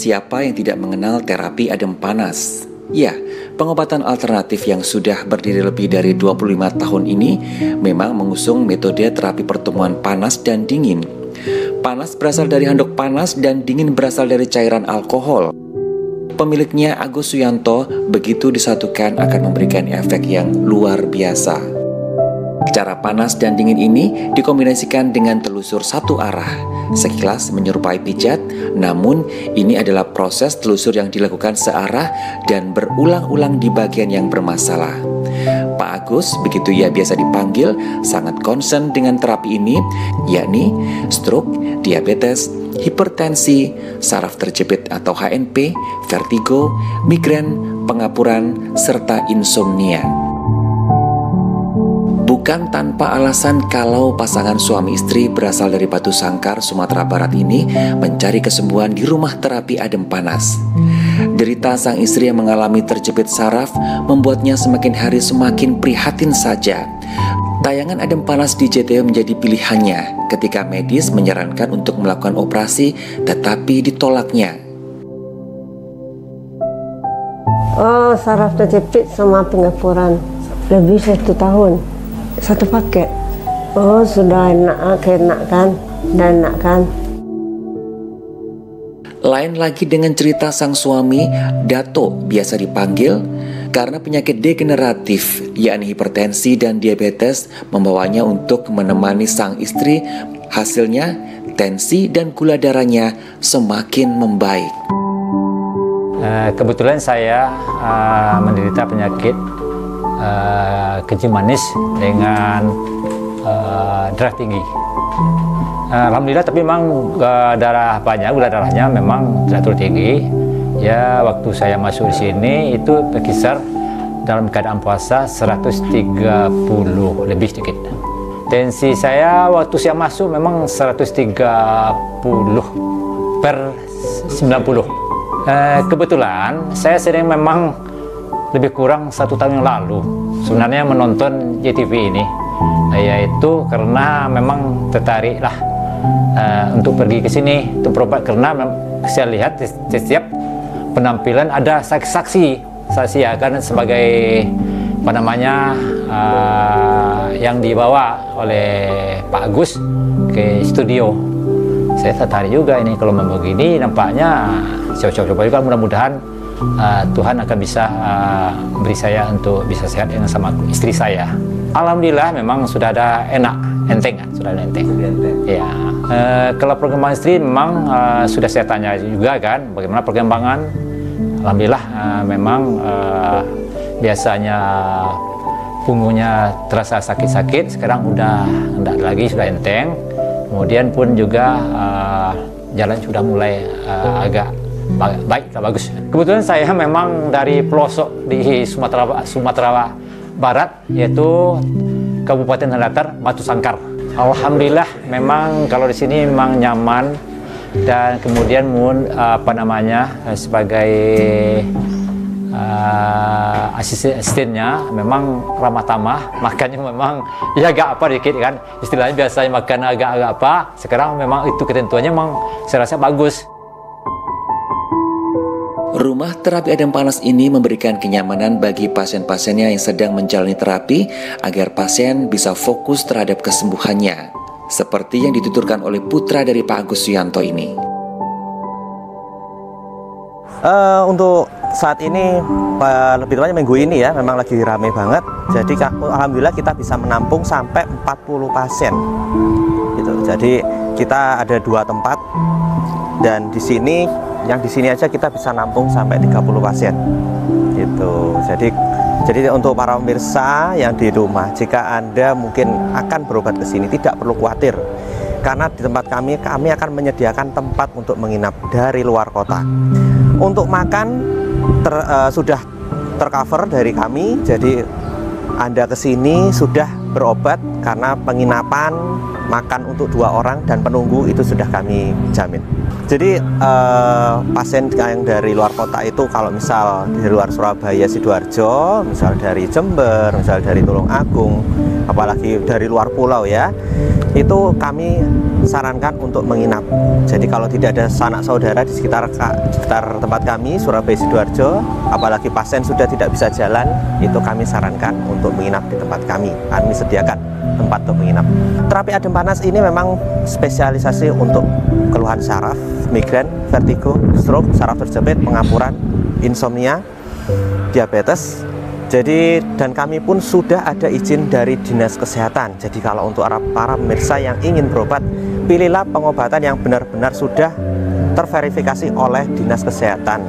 siapa yang tidak mengenal terapi adem panas? Ya, pengobatan alternatif yang sudah berdiri lebih dari 25 tahun ini memang mengusung metode terapi pertemuan panas dan dingin. Panas berasal dari handuk panas dan dingin berasal dari cairan alkohol. Pemiliknya Agus Suyanto begitu disatukan akan memberikan efek yang luar biasa. Cara panas dan dingin ini dikombinasikan dengan telusur satu arah. Sekilas menyerupai pijat, namun ini adalah proses telusur yang dilakukan searah dan berulang-ulang di bagian yang bermasalah. Pak Agus, begitu ia biasa dipanggil, sangat concern dengan terapi ini, yakni stroke, diabetes, hipertensi, saraf terjepit atau HNP, vertigo, migrain, pengapuran, serta insomnia. Bukan tanpa alasan kalau pasangan suami istri berasal dari Batu Sangkar, Sumatera Barat ini mencari kesembuhan di rumah terapi adem panas. Derita sang istri yang mengalami terjepit saraf membuatnya semakin hari semakin prihatin saja. Tayangan adem panas di JTV menjadi pilihannya ketika medis menyarankan untuk melakukan operasi tetapi ditolaknya. Oh, saraf terjepit sama pengapuran lebih 1 tahun. 1 paket. Oh, sudah enak kan? Dan enak kan? Lain lagi dengan cerita sang suami, Dato biasa dipanggil, karena penyakit degeneratif, yakni hipertensi dan diabetes, membawanya untuk menemani sang istri. Hasilnya, tensi dan gula darahnya semakin membaik. Kebetulan saya menderita penyakit kencing manis dengan darah tinggi. Alhamdulillah, tapi memang darah banyak, gula darahnya memang tidak terlalu tinggi. Ya, waktu saya masuk di sini itu berkisar dalam keadaan puasa 130 lebih sedikit. Tensi saya waktu saya masuk memang 130 per 90. Kebetulan saya sering memang lebih kurang 1 tahun yang lalu sebenarnya menonton JTV ini, yaitu karena memang tertarik lah untuk pergi ke sini untuk berobat, karena saya lihat setiap penampilan ada saksi ya kan, sebagai apa namanya yang dibawa oleh Pak Agus ke studio. Saya tertarik juga ini, kalau memang begini nampaknya coba juga, mudah-mudahan Tuhan akan bisa beri saya untuk bisa sehat dengan sama istri saya. Alhamdulillah memang sudah ada enteng. Ya, kalau perkembangan istri memang sudah saya tanya juga kan, bagaimana perkembangan. Alhamdulillah memang biasanya punggungnya terasa sakit-sakit, sekarang udah enggak lagi, sudah enteng. Kemudian pun juga jalan sudah mulai agak baik, bagus. Kebetulan saya memang dari pelosok di Sumatera Barat, yaitu Kabupaten Datar, Batu Sangkar. Alhamdulillah memang kalau di sini memang nyaman, dan kemudian sebagai asistennya memang ramah tamah, makannya memang ya agak apa dikit kan, istilahnya biasanya makan agak apa, sekarang memang itu ketentuannya memang saya rasa bagus. Rumah terapi adem panas ini memberikan kenyamanan bagi pasien-pasiennya yang sedang menjalani terapi agar pasien bisa fokus terhadap kesembuhannya, seperti yang dituturkan oleh putra dari Pak Agus Suyanto ini. Untuk saat ini, lebih tepatnya minggu ini ya, memang lagi ramai banget. Jadi alhamdulillah kita bisa menampung sampai 40 pasien. Gitu. Jadi kita ada 2 tempat, dan di sini aja kita bisa nampung sampai 30 pasien. Gitu. Jadi untuk para pemirsa yang di rumah, jika Anda mungkin akan berobat ke sini, tidak perlu khawatir. Karena di tempat kami akan menyediakan tempat untuk menginap dari luar kota. Untuk makan sudah tercover dari kami, jadi Anda kesini sudah berobat, karena penginapan, makan untuk 2 orang dan penunggu itu sudah kami jamin. Jadi pasien yang dari luar kota itu kalau misal dari luar Surabaya, Sidoarjo, misal dari Jember, misal dari Tulungagung, apalagi dari luar pulau ya, itu kami sarankan untuk menginap. Jadi kalau tidak ada sanak saudara di sekitar tempat kami, Surabaya, Sidoarjo, apalagi pasien sudah tidak bisa jalan, itu kami sarankan untuk menginap di tempat kami. Kami sediakan tempat untuk menginap. Terapi adem panas ini memang spesialisasi untuk keluhan saraf, migrain, vertigo, stroke, saraf terjepit, pengapuran, insomnia, diabetes. Jadi dan kami pun sudah ada izin dari Dinas Kesehatan. Jadi kalau untuk para pemirsa yang ingin berobat, pilihlah pengobatan yang benar-benar sudah terverifikasi oleh Dinas Kesehatan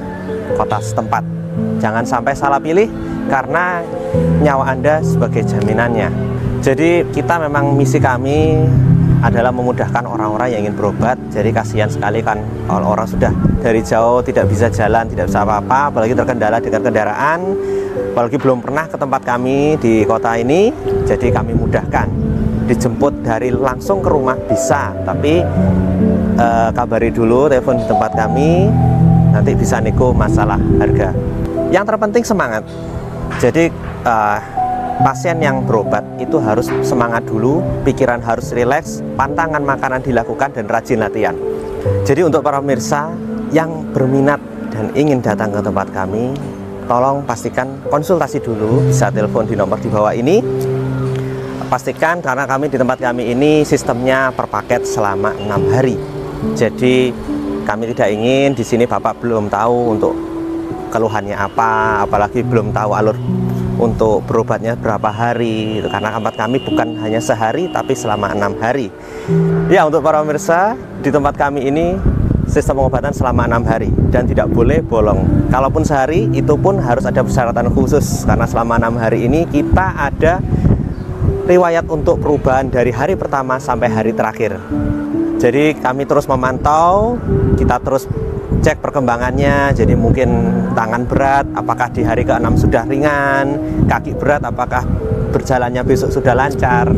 kota setempat. Jangan sampai salah pilih karena nyawa Anda sebagai jaminannya. Jadi kita memang misi kami adalah memudahkan orang-orang yang ingin berobat. Jadi kasihan sekali kan orang sudah dari jauh tidak bisa jalan, tidak bisa apa-apa, apalagi terkendala dengan kendaraan, apalagi belum pernah ke tempat kami di kota ini. Jadi kami mudahkan, dijemput dari langsung ke rumah bisa, tapi kabari dulu, telepon di tempat kami, nanti bisa nego masalah harga. Yang terpenting semangat. Jadi pasien yang berobat itu harus semangat dulu, pikiran harus rileks, pantangan makanan dilakukan dan rajin latihan. Jadi untuk para pemirsa yang berminat dan ingin datang ke tempat kami, tolong pastikan konsultasi dulu, bisa telepon di nomor di bawah ini. Pastikan karena kami di tempat kami ini sistemnya per paket selama 6 hari. Jadi kami tidak ingin di sini Bapak belum tahu untuk keluhannya apa, apalagi belum tahu alur untuk berobatnya berapa hari, karena tempat kami bukan hanya sehari tapi selama 6 hari. Ya, untuk para pemirsa di tempat kami ini sistem pengobatan selama 6 hari dan tidak boleh bolong. Kalaupun sehari itu pun harus ada persyaratan khusus karena selama 6 hari ini kita ada riwayat untuk perubahan dari hari pertama sampai hari terakhir. Jadi kami terus memantau, kita terus cek perkembangannya. Jadi mungkin tangan berat apakah di hari ke-6 sudah ringan, kaki berat apakah berjalannya besok sudah lancar.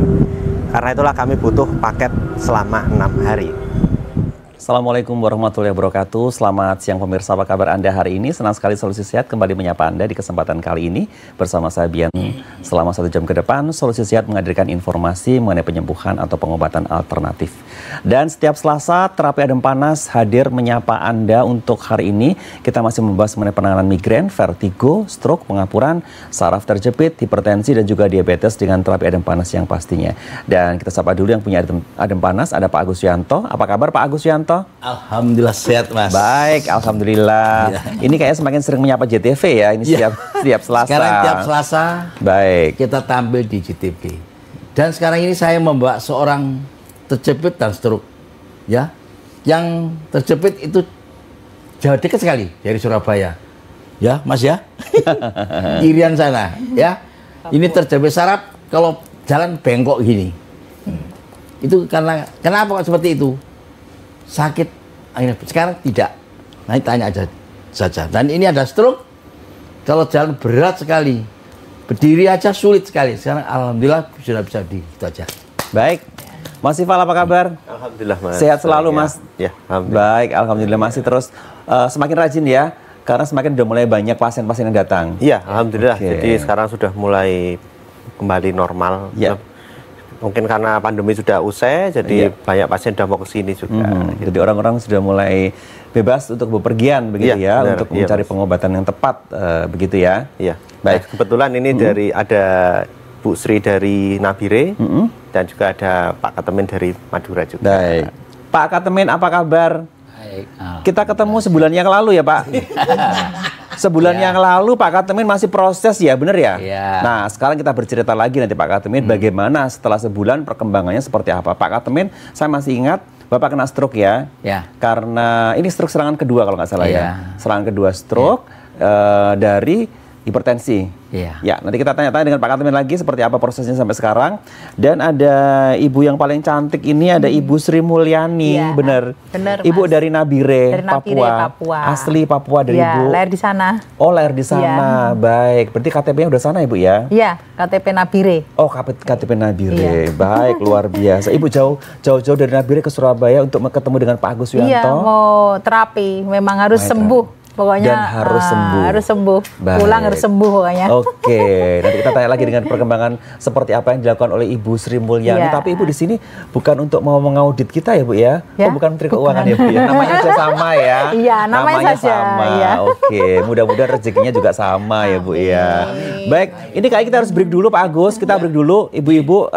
Karena itulah kami butuh paket selama 6 hari. Assalamualaikum warahmatullahi wabarakatuh. Selamat siang pemirsa, apa kabar Anda hari ini? Senang sekali Solusi Sehat kembali menyapa Anda di kesempatan kali ini bersama saya Bian. Selama 1 jam ke depan, Solusi Sehat menghadirkan informasi mengenai penyembuhan atau pengobatan alternatif. Dan setiap Selasa, terapi adem panas hadir menyapa Anda untuk hari ini. Kita masih membahas mengenai penanganan migrain, vertigo, stroke, pengapuran, saraf terjepit, hipertensi, dan juga diabetes dengan terapi adem panas yang pastinya. Dan kita sapa dulu yang punya adem panas, ada Pak Agus Yanto. Apa kabar Pak Agus Yanto? Alhamdulillah sehat Mas. Baik, alhamdulillah. Ya. Ini kayaknya semakin sering menyapa JTV ya. Ini setiap Selasa. Sekarang tiap Selasa. Baik. Kita tampil di JTV. Dan sekarang ini saya membawa seorang terjepit dan stroke. Ya, yang terjepit itu jauh dekat sekali dari Surabaya. Ya, Mas ya. Irian sana. Ya, ini terjepit saraf kalau jalan bengkok gini. Itu karena kenapa kok seperti itu? Sakit, akhirnya sekarang tidak. Nanti tanya aja saja. Dan ini ada stroke, kalau jalan berat sekali, berdiri aja sulit sekali. Sekarang alhamdulillah sudah bisa di itu aja. Baik, Mas Ifal apa kabar? Alhamdulillah Mas. Sehat selalu Mas. Ya, alhamdulillah. Baik, alhamdulillah masih terus semakin rajin ya, karena semakin udah mulai banyak pasien-pasien yang datang. Iya, alhamdulillah. Oke. Jadi sekarang sudah mulai kembali normal. Ya. Mungkin karena pandemi sudah usai, jadi banyak pasien sudah mau ke sini juga. Jadi orang-orang sudah mulai bebas untuk bepergian begitu ya, benar, untuk mencari pengobatan yang tepat begitu ya. Iya. Baik. Kebetulan ini ada Bu Sri dari Nabire dan juga ada Pak Katemin dari Madura juga. Baik. Pak Katemin apa kabar? Baik. Kita ketemu sebulan yang lalu ya Pak. Sebulan yang lalu Pak Katemin masih proses ya, benar ya? Iya. Nah, sekarang kita bercerita lagi nanti Pak Katemin bagaimana setelah sebulan perkembangannya seperti apa. Pak Katemin, saya masih ingat Bapak kena stroke ya? Ya. Karena ini stroke serangan kedua kalau nggak salah ya. Iya. Serangan kedua stroke dari hipertensi. Iya. Ya, nanti kita tanya-tanya dengan Pak Kartipin lagi seperti apa prosesnya sampai sekarang. Dan ada ibu yang paling cantik ini, ada Ibu Sri Mulyani, Iya, benar. benar, Ibu Mas. dari Nabire, Dari Nabire, Papua. Asli Papua dari Iya, Ibu. lahir di sana. Oh, lahir di sana. Baik, berarti KTP-nya udah sana Ibu ya? Iya, KTP Nabire. Oh, KTP Nabire. Iya. Baik, luar biasa. Ibu jauh-jauh dari Nabire ke Surabaya untuk ketemu dengan Pak Agus Wianto. Iya, mau terapi, memang harus sembuh. Pokoknya Dan harus sembuh. Harus sembuh. Baik. Pulang harus sembuh pokoknya. Oke, nanti kita tanya lagi dengan perkembangan seperti apa yang dilakukan oleh Ibu Sri Mulyani. Iya. Tapi Ibu di sini bukan untuk mau mengaudit kita ya Bu ya? Ya, Oh, bukan Menteri Keuangan ya Bu ya? Namanya saja sama ya? Iya, namanya saja, sama. iya. Oke, mudah-mudahan rezekinya juga sama ya Bu ya. Baik, ini kayaknya kita harus break dulu Pak Agus. Kita break dulu, Ibu-ibu,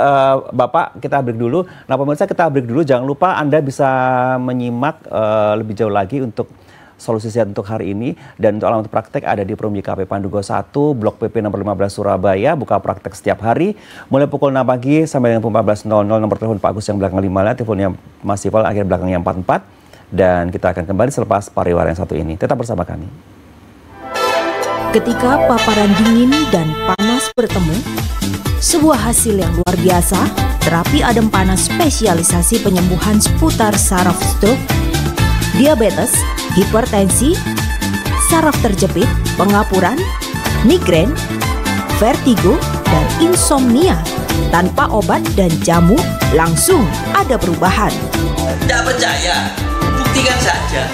Bapak, kita break dulu. Nah pemirsa, kita break dulu. Jangan lupa Anda bisa menyimak lebih jauh lagi untuk solusi sehat untuk hari ini, dan untuk alamat praktek ada di Perum YKP Pandugo 1, Blok PP nomor 15 Surabaya, buka praktek setiap hari, mulai pukul 6 pagi sampai dengan pukul 14.00, nomor telepon Pak Agus yang belakang 5, teleponnya Mas Sifal akhir belakangnya 44, dan kita akan kembali selepas pariwara yang satu ini. Tetap bersama kami. Ketika paparan dingin dan panas bertemu, sebuah hasil yang luar biasa, terapi adem panas spesialisasi penyembuhan seputar saraf stroke, diabetes, hipertensi, saraf terjepit, pengapuran, migrain, vertigo, dan insomnia. Tanpa obat dan jamu, langsung ada perubahan. Tidak percaya? Buktikan saja.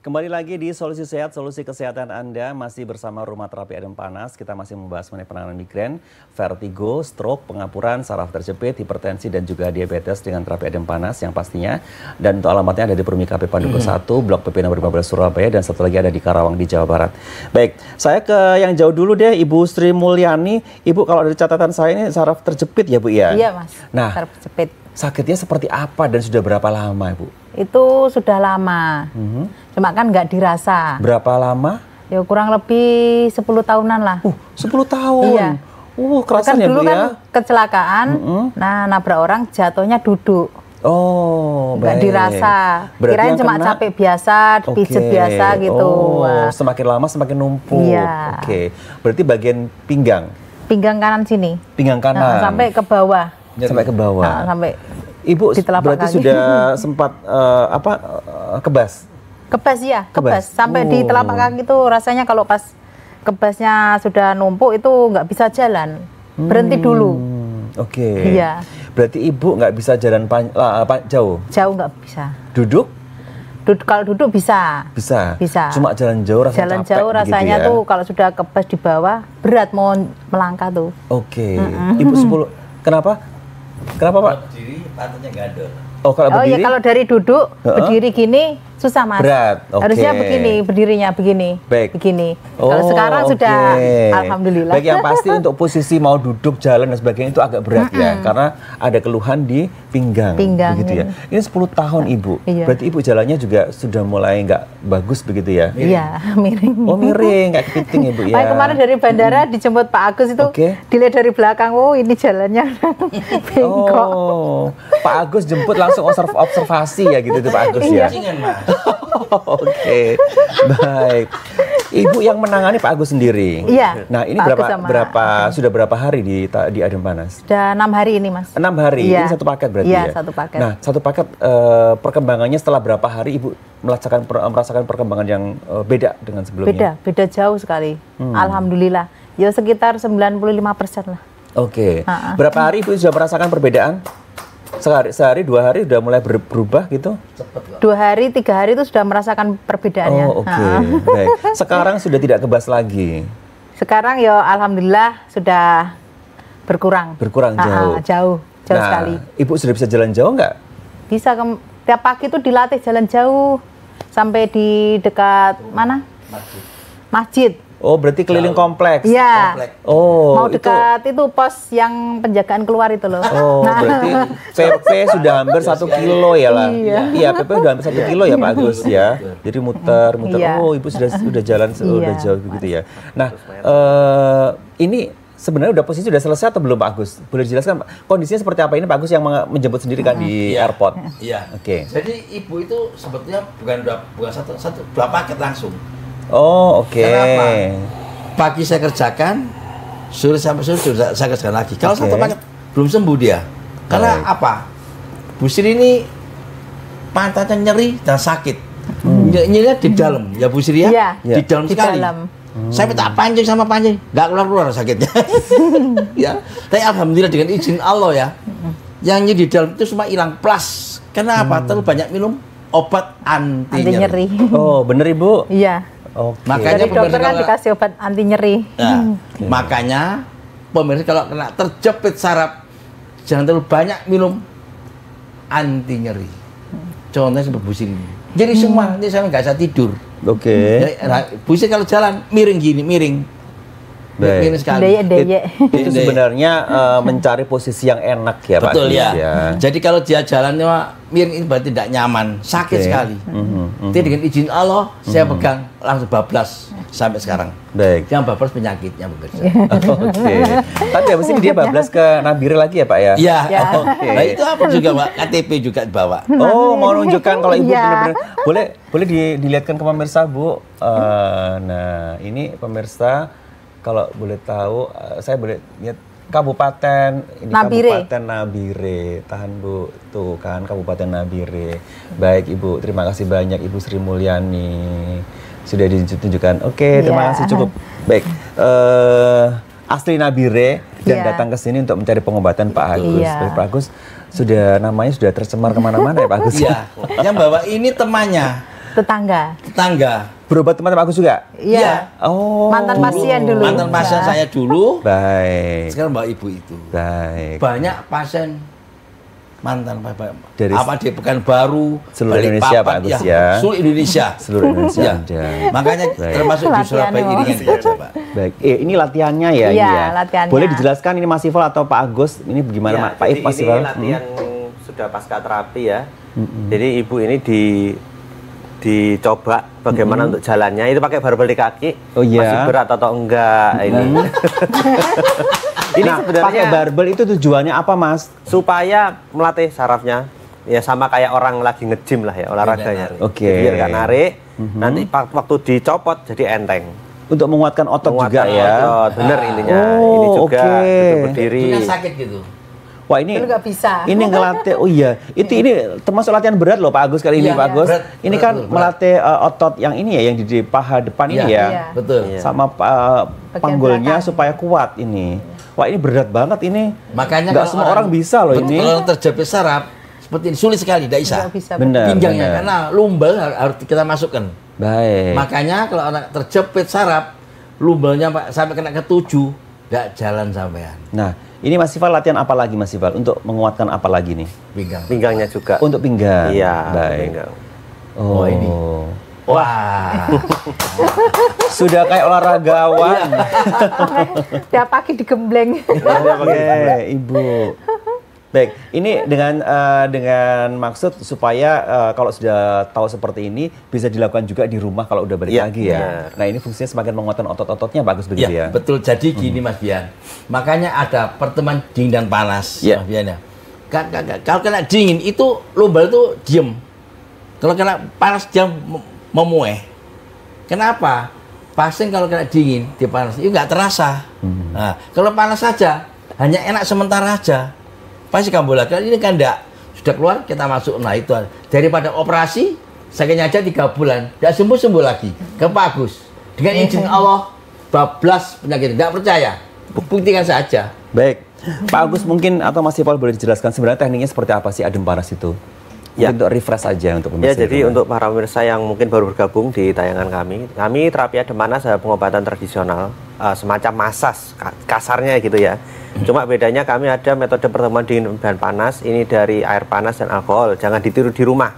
Kembali lagi di Solusi Sehat, solusi kesehatan Anda, masih bersama Rumah Terapi Adem Panas. Kita masih membahas mengenai penanganan migrain, vertigo, stroke, pengapuran, saraf terjepit, hipertensi, dan juga diabetes dengan terapi adem panas yang pastinya. Dan untuk alamatnya ada di Perum YKP Pandugo 1, Blok PP nomor 15 Surabaya, dan satu lagi ada di Karawang di Jawa Barat. Baik, saya ke yang jauh dulu deh, Ibu Sri Mulyani. Ibu, kalau dari catatan saya ini saraf terjepit ya Bu ya? Iya Mas, Nah, saraf terjepit. sakitnya seperti apa dan sudah berapa lama Ibu? Itu sudah lama, cuma kan nggak dirasa. Berapa lama? Ya kurang lebih 10 tahunan lah. 10 tahun. Iya. Kerasan ya dulu Bu kan ya? kecelakaan, nah nabrak orang jatuhnya duduk. Oh, Nggak baik. dirasa. Berarti Kirain yang cuma kena- capek biasa, pijet Oke. biasa gitu. Oh, Wah, semakin lama semakin numpuk. Iya. Oke. Berarti bagian pinggang, pinggang kanan sini, pinggang kanan. nah, sampai ke bawah. Sampai ke bawah. Nah, sampai Ibu di telapak berarti kaki. sudah sempat kebas. kebas ya, Kebas. kebas. Sampai di Oh. telapak kaki itu rasanya kalau pas kebasnya sudah numpuk itu nggak bisa jalan. Berhenti dulu. Oke. Iya. Berarti Ibu nggak bisa jalan jauh. Jauh nggak bisa. Duduk Kalau duduk bisa. bisa. Bisa. Cuma jalan jauh rasanya Jalan capek jauh begitu rasanya ya? tuh kalau sudah kebas di bawah berat mau melangkah tuh. Oke. Ibu 10. Kenapa? Kenapa Pak? Berdiri pantatnya gadol. Oh, kalau Oh iya berdiri? kalau dari duduk berdiri gini susah Mas. Berat, oke. Harusnya begini, berdirinya begini. Baik. Begini. Kalau sekarang sudah oke. alhamdulillah. Baik, yang pasti untuk posisi mau duduk, jalan dan sebagainya itu agak berat ya, karena ada keluhan di pinggang. Pinggang, begitu ya. Ini 10 tahun Ibu. Iya. Berarti Ibu jalannya juga sudah mulai nggak bagus begitu ya? Iya, miring. Oh, miring kayak kepiting Ibu ya. Makanya kemarin dari bandara dijemput Pak Agus itu Oke. dilihat dari belakang, oh ini jalannya bengkok. Oh, Pak Agus jemput langsung observasi ya gitu tuh Pak Agus ya. Cingan Mas. Oke, baik. Ibu yang menangani Pak Agus sendiri. Iya, Nah, ini Pak Agus sama- sudah berapa hari di Adem Panas? Sudah 6 hari ini Mas. 6 hari. Iya. Ini satu paket berarti Iya, ya? satu paket. Nah, satu paket perkembangannya setelah berapa hari Ibu merasakan perkembangan yang beda dengan sebelumnya? Beda jauh sekali. Alhamdulillah. Ya sekitar 95% lah. Oke. Berapa hari Ibu sudah merasakan perbedaan? Sehari, 2 hari sudah mulai berubah gitu? 2 hari, 3 hari itu sudah merasakan perbedaannya. Oh, oke. Baik. Sekarang sudah tidak kebas lagi. Sekarang ya alhamdulillah sudah berkurang. Berkurang jauh. Jauh Nah, sekali. Ibu sudah bisa jalan jauh nggak? Bisa tiap pagi itu dilatih jalan jauh sampai di dekat mana? Masjid. Oh, berarti keliling kompleks. Iya. Oh, Mau dekat itu pos yang penjagaan keluar itu loh. Oh, berarti PP sudah hampir 1 kilo ya lah. Iya, PP sudah hampir 1 kilo ya Pak Agus ya. Jadi muter. Iya. Oh, Ibu sudah jalan udah jauh begitu ya. Nah, ini sebenarnya posisi sudah selesai atau belum Pak Agus? Boleh dijelaskan Pak? Kondisinya seperti apa ini Pak Agus yang menjemput sendiri kan di airport? Iya. Oke. Jadi ibu itu sebetulnya bukan satu, dua paket langsung. Oh, oke. Kenapa? Pagi saya kerjakan, sore sampai sore sudah saya kerjakan lagi. Kalau satu paket belum sembuh dia. Karena apa? Bu Sri ini pantatnya nyeri dan sakit. Nyerinya di dalam, ya Bu Sri ya? Iya, Di dalam di sekali. dalam. Saya minta pancing sama pancing, nggak keluar sakitnya. Ya, tapi alhamdulillah dengan izin Allah ya, yang nyeri di dalam itu semua hilang plus. Karena apa? Terlalu banyak minum obat anti nyeri. Oh, bener Ibu? Iya. Oke. Makanya Dari dokter kan dikasih obat anti nyeri. Nah, makanya pemirsa kalau kena terjepit saraf jangan terlalu banyak minum anti nyeri. Contohnya seperti Bu Sri ini. Jadi semua ini saya nggak bisa tidur. Oke. Bu Sri kalau jalan miring gini, miring Baik. sekali. Deye. Itu sebenarnya mencari posisi yang enak ya Pak. Betul Agus, ya. Jadi kalau dia jalannya miring itu berarti tidak nyaman, sakit sekali. Jadi dengan izin Allah saya pegang langsung bablas sampai sekarang. Baik. Yang bablas penyakitnya pemirsa. Oke. Tapi habis ini dia bablas ke Nabire lagi ya Pak ya? Iya. Ya. Oke. Nah itu apa juga Pak? KTP juga dibawa. Oh, mau nunjukkan kalau Ibu Iya. benar-benar boleh dilihatkan ke pemirsa Bu. Nah, ini pemirsa kalau boleh tahu, saya boleh lihat Kabupaten ini Nabire. Kabupaten Nabire. Tahan Bu, tuh kan Kabupaten Nabire. Baik Ibu, terima kasih banyak Ibu Sri Mulyani sudah ditunjukkan. Oke, terima Iya. kasih cukup. Baik, asli Nabire dan Iya. datang ke sini untuk mencari pengobatan Pak Agus. Iya. Baik, Pak Agus namanya sudah tercemar kemana-mana ya Pak Agus? Iya. Yang bawa ini temannya, Tetangga. tetangga. Berobat teman Pak Agus juga? Iya. Oh. Mantan pasien dulu. Mantan pasien saya dulu. Baik. Sekarang bawa ibu itu. Baik. Banyak pasien mantan Dari apa di Pekanbaru, seluruh Indonesia, Pak Agus, ya. Seluruh Indonesia. Seluruh Indonesia Ya. ada. Makanya Baik. termasuk di Surabaya Latihannya, ini yang dikerja, Pak. Baik. Ini latihannya ya? Iya, ini ya? latihannya. Boleh dijelaskan ini Mas Ifal atau Pak Agus? Ini bagaimana Pak Mas ini Ifal? latihan sudah pasca terapi ya. Jadi ibu ini dicoba bagaimana untuk jalannya. Itu pakai barbel di kaki. Oh iya. Masih berat atau enggak ini. Ini Nah, sebenarnya pakai barbel itu tujuannya apa Mas? supaya melatih sarafnya. Ya sama kayak orang lagi nge-gym lah ya olahraganya. Oke. Jadi biar nggak narik. Nanti waktu dicopot jadi enteng. Untuk menguatkan otot juga Menguatkan ya? otot. Bener intinya. Oh, Ini juga oke. duduk berdiri. Punya sakit gitu. Wah ini Dulu nggak bisa. Ini ngelatih. Oh iya, ini termasuk latihan berat loh Pak Agus kali ini Iya, Pak Agus. berat, Ini berat, kan berat. melatih otot yang ini ya, yang di paha depan ini Iya, ya. iya. Betul. Iya. Sama panggulnya belakang. supaya kuat ini. Wah ini berat banget ini. Makanya Nggak kalau semua orang bisa loh betul, ini. Kalau orang terjepit saraf seperti ini sulit sekali, tidak bisa. Nggak bisa. Benar. Pinggangnya benar. karena lumbal harus kita masukkan. Baik. Makanya kalau orang terjepit saraf, lumbalnya sampai kena ke 7, tidak jalan sampean. Nah, ini Mas Ifal latihan apa lagi Mas Ifal? Untuk menguatkan apa lagi nih? Pinggang. Pinggangnya juga. Untuk pinggang. Iya, Baik. pinggang. Oh, ini. Wah. Sudah kayak olahragawan. Tiap pagi digembleng. Oke, Ibu. Baik, ini dengan maksud supaya kalau sudah tahu seperti ini bisa dilakukan juga di rumah kalau udah balik Iya, lagi ya. benar. Nah, ini fungsinya semakin menguatkan otot-ototnya bagus begitu ya. Betul. Jadi gini Mas Bian. Makanya ada pertemuan dingin dan panas, Iya. Mas Bian ya. Kalau kena dingin itu lumbal itu diem. Kalau kena panas dia memueh. Kenapa? Pasien kalau kena dingin, dia panas, itu nggak terasa. Nah, kalau panas saja, hanya enak sementara aja. Pasti kambuh lagi. Ini kan enggak. Sudah keluar, kita masuk. Nah itu. Daripada operasi, sakitnya aja 3 bulan. Tidak sembuh-sembuh lagi. Ke Pak Agus. Dengan izin Allah, bablas penyakit. Tidak percaya. Buktikan saja. Baik. Pak Agus mungkin atau Mas Ipal boleh dijelaskan sebenarnya tekniknya seperti apa sih adem panas itu? Ya. Mungkin untuk refresh aja untuk Ya, pemirsa. jadi untuk para pemirsa yang mungkin baru bergabung di tayangan kami terapi adem panas adalah pengobatan tradisional, semacam masas, kasarnya gitu ya. Cuma bedanya kami ada metode pertemuan dingin dan panas, ini dari air panas dan alkohol, jangan ditiru di rumah.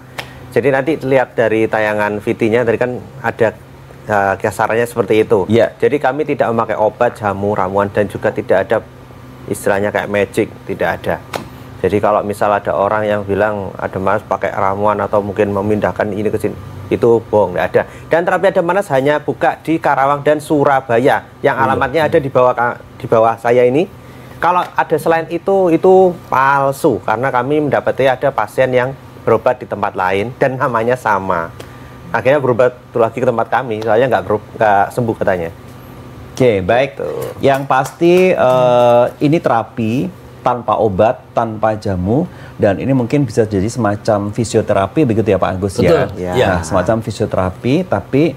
Jadi nanti lihat dari tayangan VT-nya, tadi kan ada kasarannya seperti itu. Jadi kami tidak memakai obat, jamu, ramuan, dan juga tidak ada istilahnya kayak magic, tidak ada. Jadi kalau misal ada orang yang bilang ada manas pakai ramuan atau mungkin memindahkan ini ke sini, itu bohong, tidak ada. Dan terapi ada manas hanya buka di Karawang dan Surabaya, yang alamatnya ada di bawah saya ini. Kalau ada selain itu palsu, karena kami mendapati ada pasien yang berobat di tempat lain dan namanya sama. Akhirnya berobat lagi ke tempat kami, soalnya nggak sembuh katanya. Oke, baik. Yang pasti ini terapi tanpa obat, tanpa jamu, dan ini mungkin bisa jadi semacam fisioterapi begitu ya Pak Agus. Betul. Nah, semacam fisioterapi tapi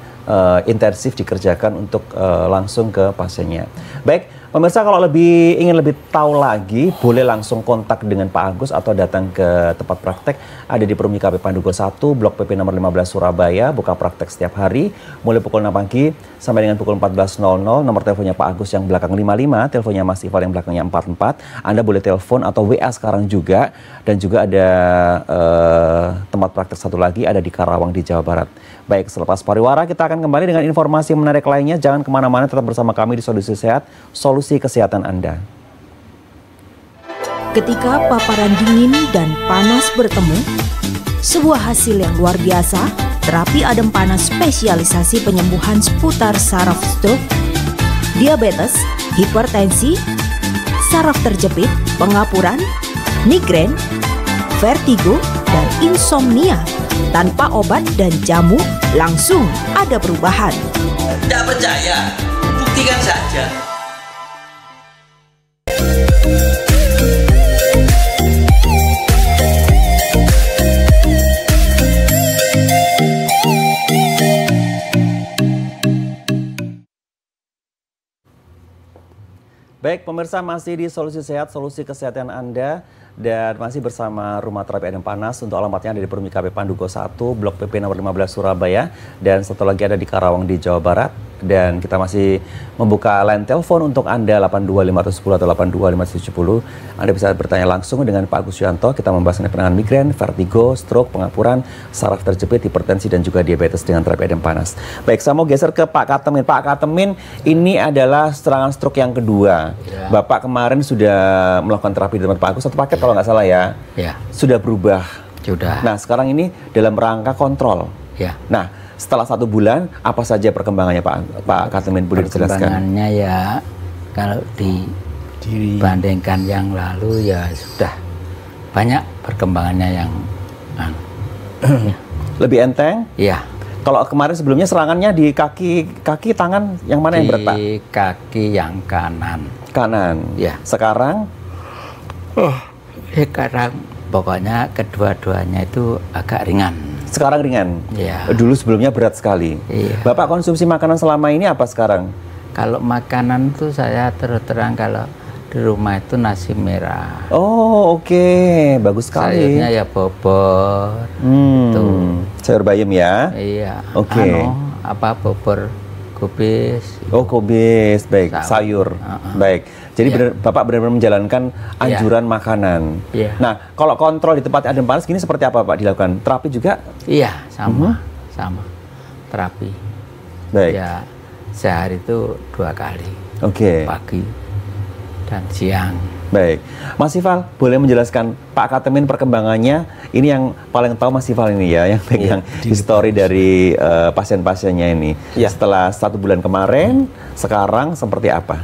intensif dikerjakan untuk langsung ke pasiennya. Baik. Pemirsa, kalau ingin lebih tahu lagi, boleh langsung kontak dengan Pak Agus atau datang ke tempat praktek. Ada di Perumdi KP Pandugo 1, Blok PP nomor 15 Surabaya, buka praktek setiap hari, mulai pukul 6 pagi sampai dengan pukul 14.00. Nomor teleponnya Pak Agus yang belakang 55, teleponnya Mas Ival yang belakangnya 44. Anda boleh telepon atau WA sekarang juga. Dan juga ada tempat praktek satu lagi, ada di Karawang di Jawa Barat. Baik, selepas pariwara kita akan kembali dengan informasi menarik lainnya. Jangan kemana-mana, tetap bersama kami di Solusi Sehat, solusi kesehatan Anda. Ketika paparan dingin dan panas bertemu, sebuah hasil yang luar biasa, terapi adem panas spesialisasi penyembuhan seputar saraf stroke, diabetes, hipertensi, saraf terjepit, pengapuran, migrain, vertigo, dan insomnia. Tanpa obat dan jamu, langsung ada perubahan. Tidak percaya? Buktikan saja. Baik, pemirsa, masih di Solusi Sehat, solusi kesehatan Anda. Dan masih bersama Rumah Terapi Adem Panas. Untuk alamatnya ada di Perumdi KP Pandugo 1, Blok PP nomor 15 Surabaya. Dan satu lagi ada di Karawang di Jawa Barat. Dan kita masih membuka line telepon untuk Anda 82510 atau 82570. Anda bisa bertanya langsung dengan Pak Agus Yuanto. Kita membahas mengenai penanganan migrain, vertigo, stroke, pengapuran, saraf terjepit, hipertensi, dan juga diabetes dengan terapi adem panas. Baik, saya mau geser ke Pak Katemin. Pak Katemin, ini adalah serangan stroke yang kedua. Bapak kemarin sudah melakukan terapi di tempat Pak Agus, satu paket kalau nggak salah ya. Sudah berubah. Sudah. Nah, sekarang ini dalam rangka kontrol. Nah, setelah 1 bulan, apa saja perkembangannya Pak Katemin, boleh dijelaskan? Perkembangannya ya, kalau dibandingkan yang lalu ya sudah banyak perkembangannya yang lebih enteng? Iya. Kalau kemarin sebelumnya serangannya di kaki tangan yang mana yang berat Pak? Di kaki yang kanan. Kanan. Ya. Sekarang? Sekarang pokoknya kedua-duanya itu agak ringan. Sekarang ringan? Iya. Dulu sebelumnya berat sekali? Iya. Bapak konsumsi makanan selama ini apa sekarang? Kalau makanan tuh saya terus terang kalau di rumah itu nasi merah. Oh, oke. Bagus sekali. Sayurnya ya bobor. Sayur bayam ya? Iya. Oke. Bobor kubis. Oh, kubis. Baik, sayur. Baik. Jadi Bapak benar-benar menjalankan anjuran makanan. Iya. Nah, kalau kontrol di tempat adem panas gini seperti apa Pak dilakukan? Terapi juga? Iya, sama. Sama. Terapi. Baik. Ya, sehari itu 2 kali. Oke. Pagi dan siang. Baik. Mas Ival, boleh menjelaskan Pak Katemin perkembangannya? Ini yang paling tahu Mas Ival ini ya, yang pegang histori dari pasien-pasiennya ini. Setelah 1 bulan kemarin, sekarang seperti apa?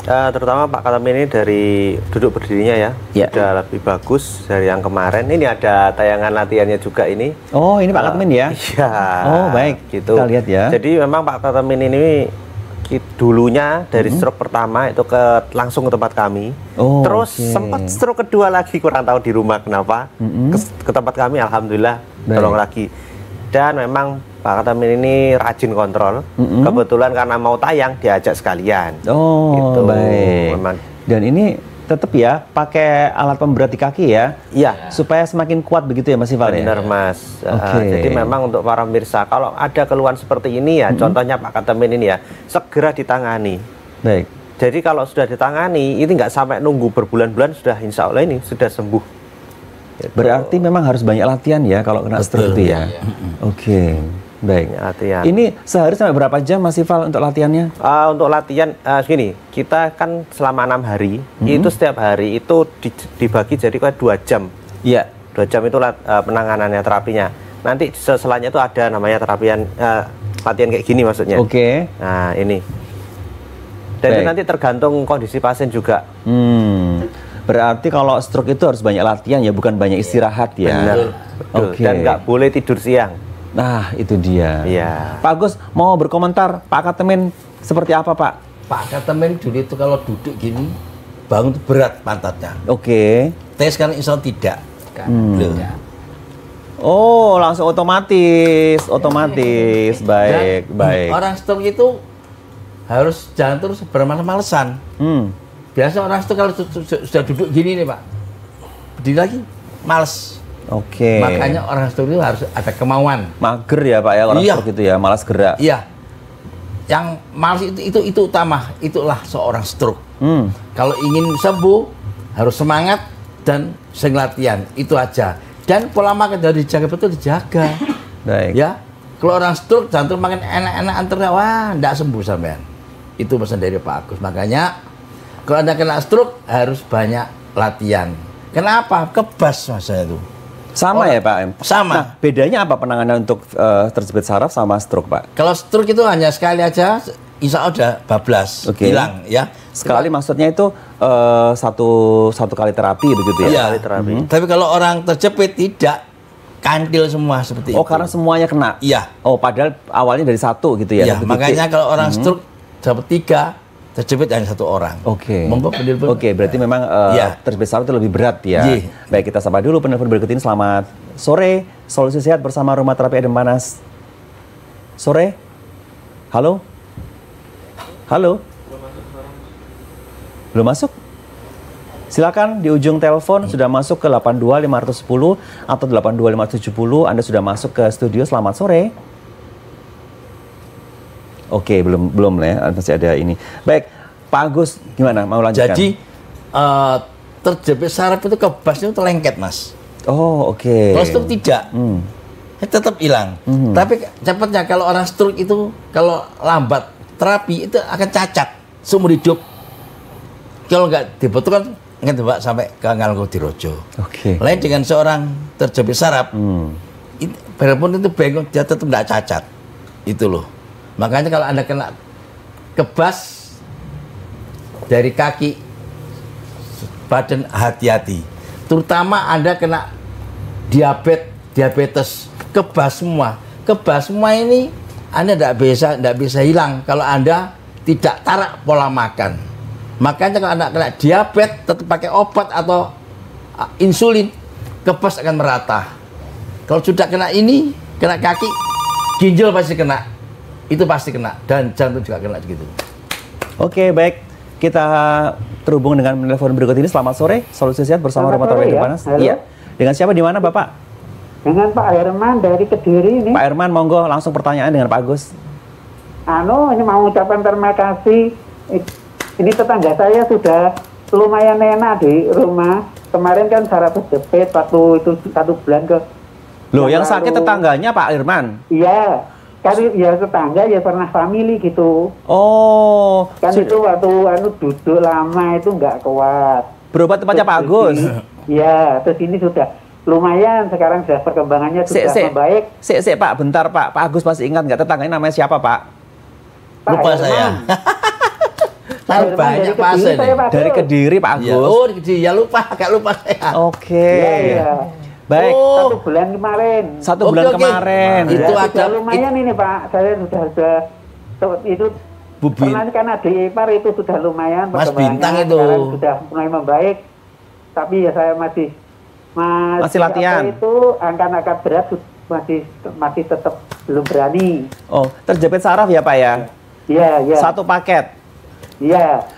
Terutama Pak Katemin ini dari duduk berdirinya ya, sudah lebih bagus dari yang kemarin. Ini ada tayangan latihannya juga ini. Oh, ini Pak Katemin ya? Iya. Oh, baik. Gitu. Kita lihat ya. Jadi memang Pak Katemin ini dulunya dari stroke pertama itu langsung ke tempat kami. Terus sempat stroke kedua lagi, kurang tahu di rumah kenapa. Ke tempat kami, alhamdulillah tolong lagi. Dan memang Pak Katemin ini rajin kontrol. Kebetulan karena mau tayang diajak sekalian. Oh, gitu. Baik. Memang. Dan ini tetap ya pakai alat pemberat di kaki ya? Iya. Supaya semakin kuat begitu ya Mas Ival ya? Benar Mas. Jadi memang untuk para pemirsa, kalau ada keluhan seperti ini ya, contohnya Pak Katemin ini ya, segera ditangani. Baik. Jadi kalau sudah ditangani, ini nggak sampai nunggu berbulan-bulan, sudah insya Allah ini sudah sembuh. Berarti memang harus banyak latihan ya kalau kena stroke itu ya? Oke. Baik. Latihan. Ini sehari sampai berapa jam Mas Ifal untuk latihannya? Untuk latihan segini, kita kan selama 6 hari, itu setiap hari itu dibagi jadi kayak 2 jam. Iya. 2 jam itu penanganannya, terapinya. Nanti setelahnya itu ada namanya latihan kayak gini maksudnya. Oke. Nah ini. Dan itu nanti tergantung kondisi pasien juga. Berarti kalau stroke itu harus banyak latihan ya, bukan banyak istirahat ya. Benar. Betul. Dan nggak boleh tidur siang. Nah, itu dia. Iya. Pak Agus mau berkomentar, Pak Katemin seperti apa, Pak? Pak Katemin dulu itu kalau duduk gini, bangun itu berat pantatnya. Oke. Tes sekarang insya Allah tidak. Kan? Ya. Oh, langsung otomatis. Baik, baik. Orang stroke itu harus jangan terus bermalas-malesan. Biasa orang stroke kalau sudah duduk gini nih Pak, berdiri lagi, males. Oke. Makanya orang stroke itu harus ada kemauan. Mager ya Pak ya orang stroke itu ya, malas gerak. Iya. Yang malas itu utama, itulah seorang stroke. Kalau ingin sembuh harus semangat dan sering latihan, itu aja. Dan pola makan dari dijaga betul, dijaga. Baik. Ya. Kalau orang stroke jangan makan enak-enak antaranya, wah enggak sembuh sampean. Itu pesan dari Pak Agus. Makanya kalau Anda kena stroke harus banyak latihan. Kenapa? Kebas masanya itu. Sama ya Pak? Sama. Nah, bedanya apa penanganan untuk terjepit saraf sama stroke Pak? Kalau stroke itu hanya sekali aja, insya Allah udah bablas, hilang ya. Sekali maksudnya itu satu kali terapi begitu ya? Iya. Kali terapi. Tapi kalau orang terjepit tidak, kantil semua seperti itu. Oh karena semuanya kena? Iya. Oh padahal awalnya dari satu gitu ya? Iya, makanya kalau orang stroke dapat 3, terjepit hanya 1 orang. Oke. Oke, berarti memang terjepit saraf itu lebih berat ya. Iya. Baik, kita sapa dulu penelpon berikut ini. Selamat sore, Solusi Sehat bersama Rumah Terapi Adem Panas. Sore. Halo. Halo. Belum masuk? Silakan di ujung telepon sudah masuk ke 82510 atau 82570. Anda sudah masuk ke studio. Selamat sore. Oke, belum ya, masih ada ini. Baik, Pak Agus, gimana? Mau lanjutkan? Jadi terjepit saraf itu kebasnya itu lengket, Mas. Oh, oke. Kalau stroke tidak, tetap hilang. Tapi cepatnya kalau orang stroke itu kalau lambat terapi itu akan cacat seumur hidup. Kalau nggak dibutuhkan, nggak dibawa sampai ke Ngalangkudirojo. Oke. Lain dengan seorang terjepit saraf, walaupun itu bengkok dia tetap nggak cacat. Itu loh. Makanya kalau Anda kena kebas dari kaki, badan hati-hati. Terutama Anda kena diabetes, kebas semua. Kebas semua ini Anda tidak bisa hilang kalau Anda tidak tarak pola makan. Makanya kalau Anda kena diabetes, tetap pakai obat atau insulin, kebas akan merata. Kalau sudah kena ini, kena kaki, ginjal pasti kena. Itu pasti kena, dan jantung juga kena gitu. Oke, baik. Kita terhubung dengan telepon berikut ini. Selamat sore, Solusi Sehat bersama Rumah Terapi Adem Panas. Iya. Dengan siapa di mana, Bapak? Dengan Pak Herman dari Kediri ini. Pak Herman, monggo langsung pertanyaan dengan Pak Agus. Ini mau ucapan terima kasih. Ini tetangga saya sudah lumayan enak di rumah. Kemarin kan saraf terjepit waktu itu 1 bulan ke. Loh, yang sakit tetangganya Pak Herman? Iya. Kan ya tetangga ya pernah family gitu. Oh. Kan itu waktu duduk lama itu nggak kuat. Berobat tempatnya Pak Agus? Iya, terus ini sudah lumayan, sekarang sudah perkembangannya sudah membaik. Pak, bentar Pak. Pak Agus masih ingat nggak tetangganya namanya siapa Pak? Lupa saya. Banyak pasien dari Kediri Pak Agus. Ya, dari Kediri, ya lupa, agak lupa saya. Oke. Ya. Baik. 1 bulan kemarin. 1 bulan kemarin. Itu ada lumayan ini Pak. Saya sudah itu pernah kan adik ipar itu sudah lumayan. Mas Bintang itu sudah mulai membaik. Tapi ya saya masih latihan. Itu angkat-angkat berat masih tetap belum berani. Oh, terjepit saraf ya Pak ya? Iya. 1 paket. Iya.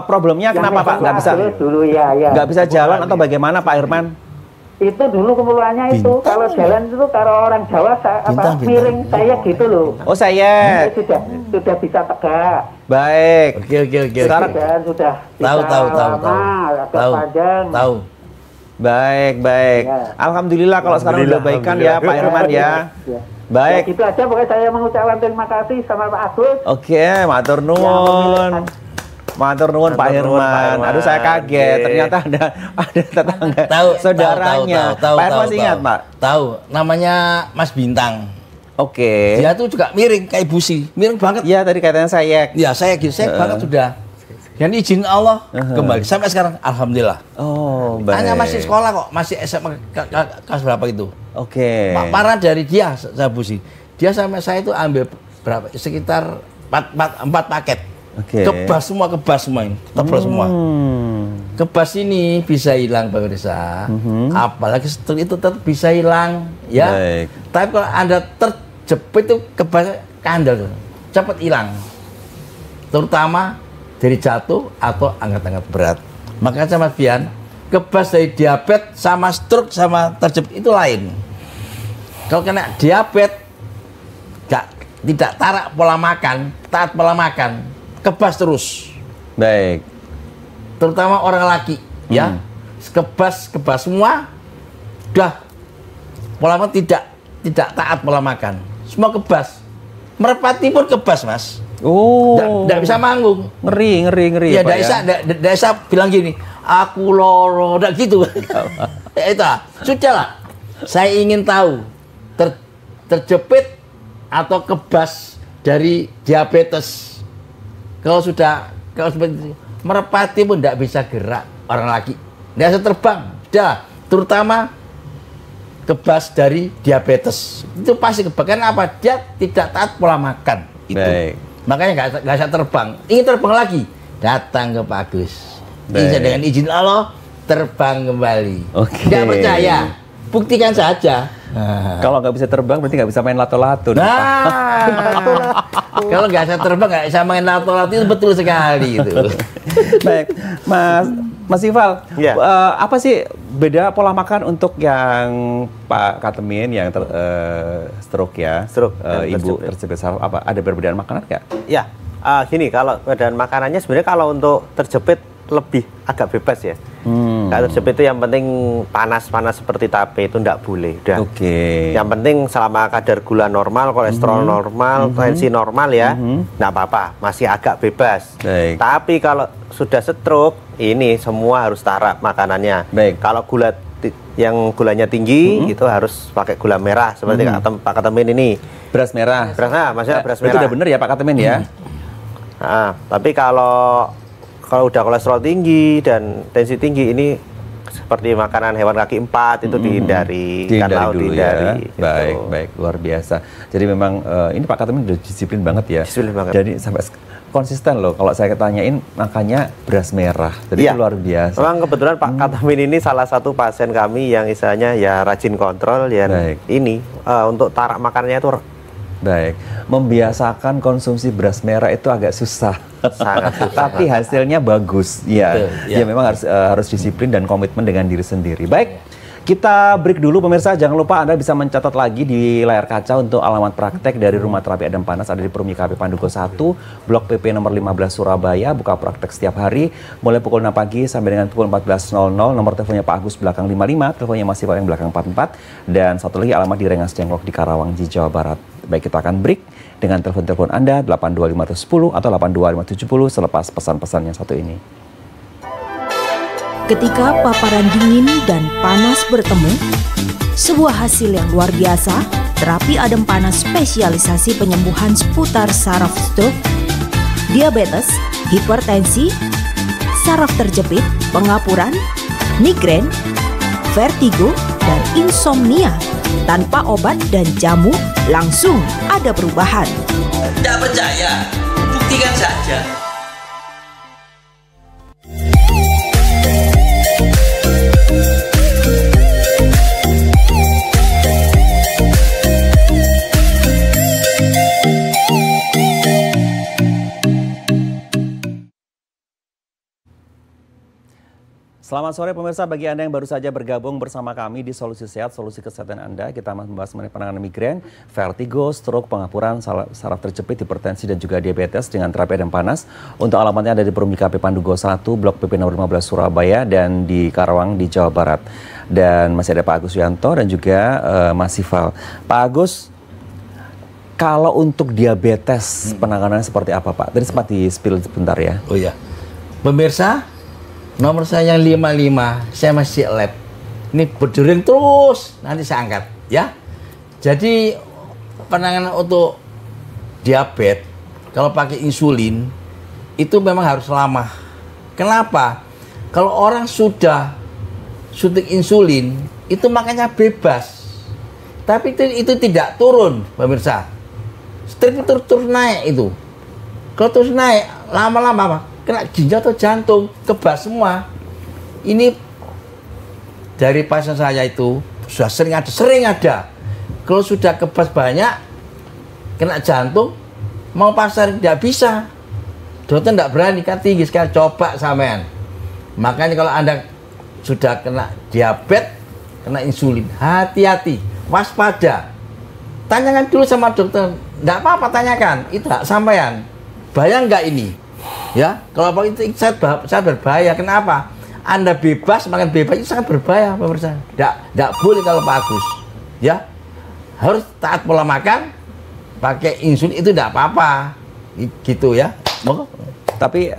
Problemnya kenapa Pak? Nggak bisa? Dulu ya. Nggak bisa jalan atau bagaimana Pak Herman? Itu dulu keperluannya itu kalau jalan itu kalau orang Jawa miring saya gitu loh. Oh saya sudah bisa tegak. Baik. Oke. Sekarang sudah tahu. panjang. Tahu. Baik. Ya. Alhamdulillah kalau sekarang udah baikan ya Pak Herman ya. Baik. Ya, gitu aja pokoknya saya mengucapkan terima kasih sama Pak Agus. Oke, matur nuwun. Matur nuwun Pak Herman. Aduh saya kaget. Ternyata ada tetangga saudaranya. Tahu, Pak Herman masih ingat, Pak? Tahu, namanya Mas Bintang. Oke. Dia tuh juga miring kayak busi, miring banget. Iya, tadi katanya sayek. Iya, sayek banget sudah. Dan izin Allah kembali sampai sekarang, alhamdulillah. Oh, baik. Hanya masih sekolah kok, masih SMA kelas berapa itu. Oke. Parah dari dia, saya busi. Dia sampai saya itu ambil berapa? Sekitar 4 paket. Oke. Kebas semua ini, tebal semua. Kebas ini bisa hilang pemirsa. Apalagi setelah itu tetap bisa hilang, ya. Baik. Tapi kalau Anda terjepit itu kebas kandel, cepat hilang. Terutama dari jatuh atau angkat-angkat berat. Makanya sama Bian, kebas dari diabetes sama stroke sama terjepit itu lain. Kalau kena diabetes, tidak taat pola makan, kebas terus. Baik. Terutama orang laki, ya. Kebas semua, udah pola makan tidak taat pola makan. Semua kebas. Merpati pun kebas, Mas. Oh. Tidak bisa manggung. Ngeri. Ya, Tidak bisa bilang gini, aku loro, tidak gitu. Itu sudah lah. Saya ingin tahu terjepit atau kebas dari diabetes. Kalau seperti itu, merpati pun tidak bisa gerak orang laki. Tidak bisa terbang. Sudah, terutama kebas dari diabetes. Itu pasti kebas. Karena apa? Dia tidak taat pola makan. Itu. Baik. Makanya nggak bisa terbang. Ingin terbang lagi, datang ke Pak Agus. Bisa dengan izin Allah terbang kembali. Oke. Nggak percaya, buktikan saja. Kalau nggak bisa terbang berarti nggak bisa main lato-lato. Kalau nggak bisa terbang nggak bisa main lato-lato itu betul sekali itu. Baik, Mas Ival, apa sih beda pola makan untuk yang Pak Katemin yang stroke ya? Stroke, Ibu terjepit saraf, apa ada perbedaan makanan nggak? Ya, gini, kalau perbedaan makanannya sebenarnya kalau untuk terjepit lebih agak bebas ya. Kalau terjepit itu yang penting panas-panas seperti tape itu enggak boleh. Udah. Oke. Yang penting selama kadar gula normal, kolesterol normal, tensi normal ya, enggak apa-apa, masih agak bebas. Baik. Tapi kalau sudah stroke, ini semua harus tarap makanannya. Baik. Kalau yang gulanya tinggi itu harus pakai gula merah seperti Pak Katemin ini. Beras merah. Maksudnya beras merah. Itu udah bener ya Pak Katemin ya? Tapi kalau udah kolesterol tinggi dan tensi tinggi, ini seperti makanan hewan kaki 4 itu dihindari. Dulu ya. Baik, luar biasa. Jadi memang ini Pak Katemin udah disiplin banget ya. Disiplin banget. Jadi sampai konsisten loh. Kalau saya tanyain makanya beras merah. Jadi itu luar biasa. Memang kebetulan Pak Katemin ini salah satu pasien kami yang istilahnya ya rajin kontrol ya. Ini untuk tarak makanannya itu baik. Membiasakan konsumsi beras merah itu agak susah. Sangat susah. Tapi hasilnya bagus. Ya, ya memang harus disiplin dan komitmen dengan diri sendiri. Baik, kita break dulu pemirsa. Jangan lupa Anda bisa mencatat lagi di layar kaca untuk alamat praktek dari Rumah Terapi Adem Panas ada di Perumika HP Pandugo 1, Blok PP nomor 15 Surabaya. Buka praktek setiap hari mulai pukul 6 pagi sampai dengan pukul 14.00. Nomor teleponnya Pak Agus belakang 55, teleponnya masih Pak yang belakang 44, dan satu lagi alamat di Rengas Dengklok di Karawang di Jawa Barat. Baik, kita akan break dengan telepon-telepon Anda 82510 atau 82570 selepas pesan-pesan yang satu ini. Ketika paparan dingin dan panas bertemu, sebuah hasil yang luar biasa, terapi adem panas spesialisasi penyembuhan seputar saraf stroke, diabetes, hipertensi, saraf terjepit, pengapuran, migrain, vertigo, dan insomnia. Tanpa obat dan jamu, langsung ada perubahan. Tidak percaya? Buktikan saja. Selamat sore pemirsa, bagi Anda yang baru saja bergabung bersama kami di Solusi Sehat, Solusi Kesehatan Anda. Kita membahas mengenai penanganan migrain, vertigo, stroke, pengapuran, saraf terjepit, hipertensi, dan juga diabetes dengan terapi adem panas. Untuk alamatnya ada di Perumika HP Pandugo 1, Blok PP nomor 15 Surabaya, dan di Karawang di Jawa Barat. Dan masih ada Pak Agus Wianto dan juga Mas Ival. Pak Agus, Kalau untuk diabetes penanganannya seperti apa Pak? Tadi sempat di-spill sebentar ya. Oh iya. Pemirsa, nomor saya yang 55, saya masih lab. Ini berdering terus, nanti saya angkat ya. Jadi penanganan untuk diabetes kalau pakai insulin itu memang harus lama. Kenapa? Kalau orang sudah suntik insulin itu makanya bebas. Tapi itu tidak turun, pemirsa. Strip itu terus naik itu. Kalau terus naik lama-lama kena ginjal atau jantung, kebas semua. Ini dari pasien saya itu sudah sering ada. Kalau sudah kebas banyak, kena jantung, mau pasar tidak bisa. Dokter tidak berani, kan tinggi sekali. Coba sampean. Makanya kalau Anda sudah kena diabetes, kena insulin, hati-hati, waspada. Tanyakan dulu sama dokter. Tidak apa-apa, tanyakan. Itu hak sampean. Bahaya nggak ini? Ya, kalau apa itu saya berbahaya. Kenapa? Anda bebas, makan bebas itu sangat berbahaya, pemirsa. Tidak boleh kalau Pak Agus. Ya, harus taat pola makan, pakai insulin itu tidak apa-apa. Gitu ya. Tapi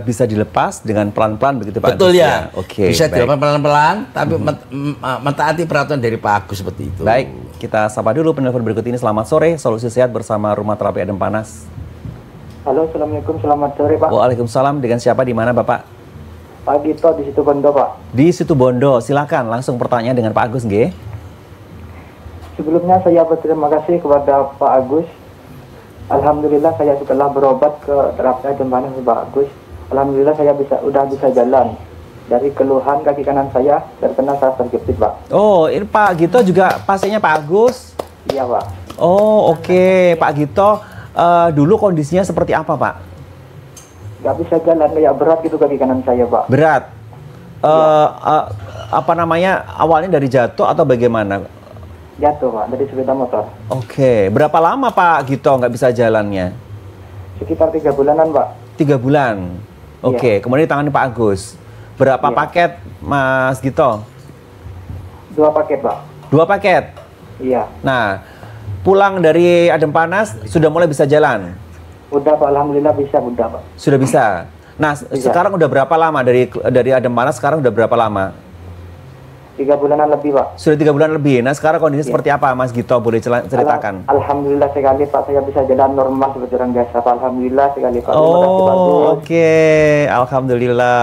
bisa dilepas dengan pelan-pelan begitu Pak Betul Agus, ya. Oke. Bisa dilepas pelan-pelan, tapi mentaati peraturan dari Pak Agus seperti itu. Baik, kita sapa dulu penelpon berikut ini. Selamat sore, Solusi Sehat bersama Rumah Terapi Adem Panas. Halo, assalamualaikum, selamat sore Pak. Waalaikumsalam. Dengan siapa, di mana Bapak? Pak Gito di Situbondo Pak. Di Situbondo, silakan langsung pertanyaan dengan Pak Agus, nggih. Sebelumnya saya berterima kasih kepada Pak Agus. Alhamdulillah saya setelah berobat ke terapi Adem Panas Pak Agus, alhamdulillah saya sudah bisa jalan. Dari keluhan kaki kanan saya terkena saraf terjepit Pak. Oh, ini Pak Gito juga pasiennya Pak Agus? Iya Pak. Oh, oke. Pak Gito, dulu kondisinya seperti apa Pak? Gak bisa jalan, kayak berat gitu kaki kanan saya Pak. Berat? Apa namanya, awalnya dari jatuh atau bagaimana? Jatuh Pak, dari sepeda motor. Oke, berapa lama Pak Gito nggak bisa jalannya? Sekitar 3 bulanan Pak. 3 bulan? Oke, kemudian ditangani Pak Agus. Berapa paket Mas Gito? 2 paket Pak. 2 paket? Iya. Nah, pulang dari Adem Panas sudah mulai bisa jalan? Udah Pak, alhamdulillah bisa, udah Pak. Sudah bisa? Nah, sekarang udah berapa lama dari Adem Panas, sekarang udah berapa lama? 3 bulanan lebih Pak. Sudah 3 bulan lebih. Nah, sekarang kondisinya seperti apa Mas Gito? Boleh ceritakan? Alhamdulillah sekali Pak, saya bisa jalan normal seperti orang biasa Pak. Alhamdulillah sekali Pak. Terima kasih Pak Agus. Oke. Alhamdulillah.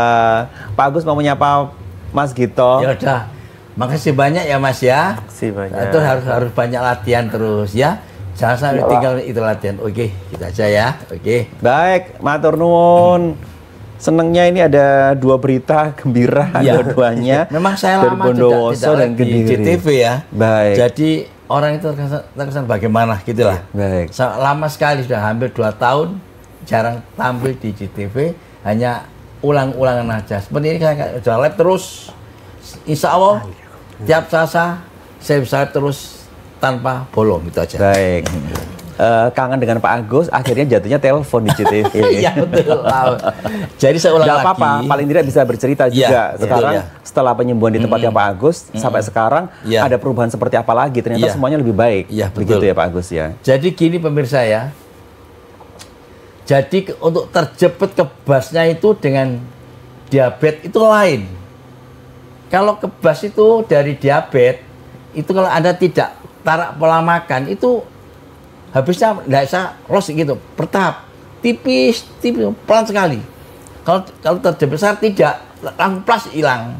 Pak Agus mau menyapa Mas Gito. Ya udah. Makasih banyak ya Mas ya. Makasih banyak. Itu harus banyak latihan terus ya. Jangan sampai tinggal itu latihan. Oke, kita aja ya. Oke. Baik, matur nuwun. Senangnya ini ada 2 berita gembira dua-duanya. Memang saya dari lama Bondowoso dan di Kediri. JTV ya. Baik. Jadi orang itu terkesan bagaimana gitu lah. Baik. Lama sekali, sudah hampir 2 tahun jarang tampil di JTV, hanya ulang-ulangan aja. Seperti ini saya sudah live terus. Insya Allah tiap Selasa saya bisa live terus tanpa bolong, gitu aja. Baik. Kangen dengan Pak Agus, akhirnya jatuhnya telepon di JTV. Iya betul. Jadi saya ulang lagi. Gak apa-apa, paling tidak bisa bercerita juga. Sekarang setelah penyembuhan di tempatnya Pak Agus, sampai sekarang ada perubahan seperti apa lagi? Ternyata semuanya lebih baik. Iya, begitu ya Pak Agus ya. Jadi gini pemirsa ya. Jadi untuk terjepit kebasnya itu dengan diabetes itu lain. Kalau kebas itu dari diabetes, itu kalau Anda tidak tarak pola makan itu habisnya tidak bisa loss gitu, bertahap, tipis, pelan sekali. Kalau terjepit besar tidak, langsung plus hilang.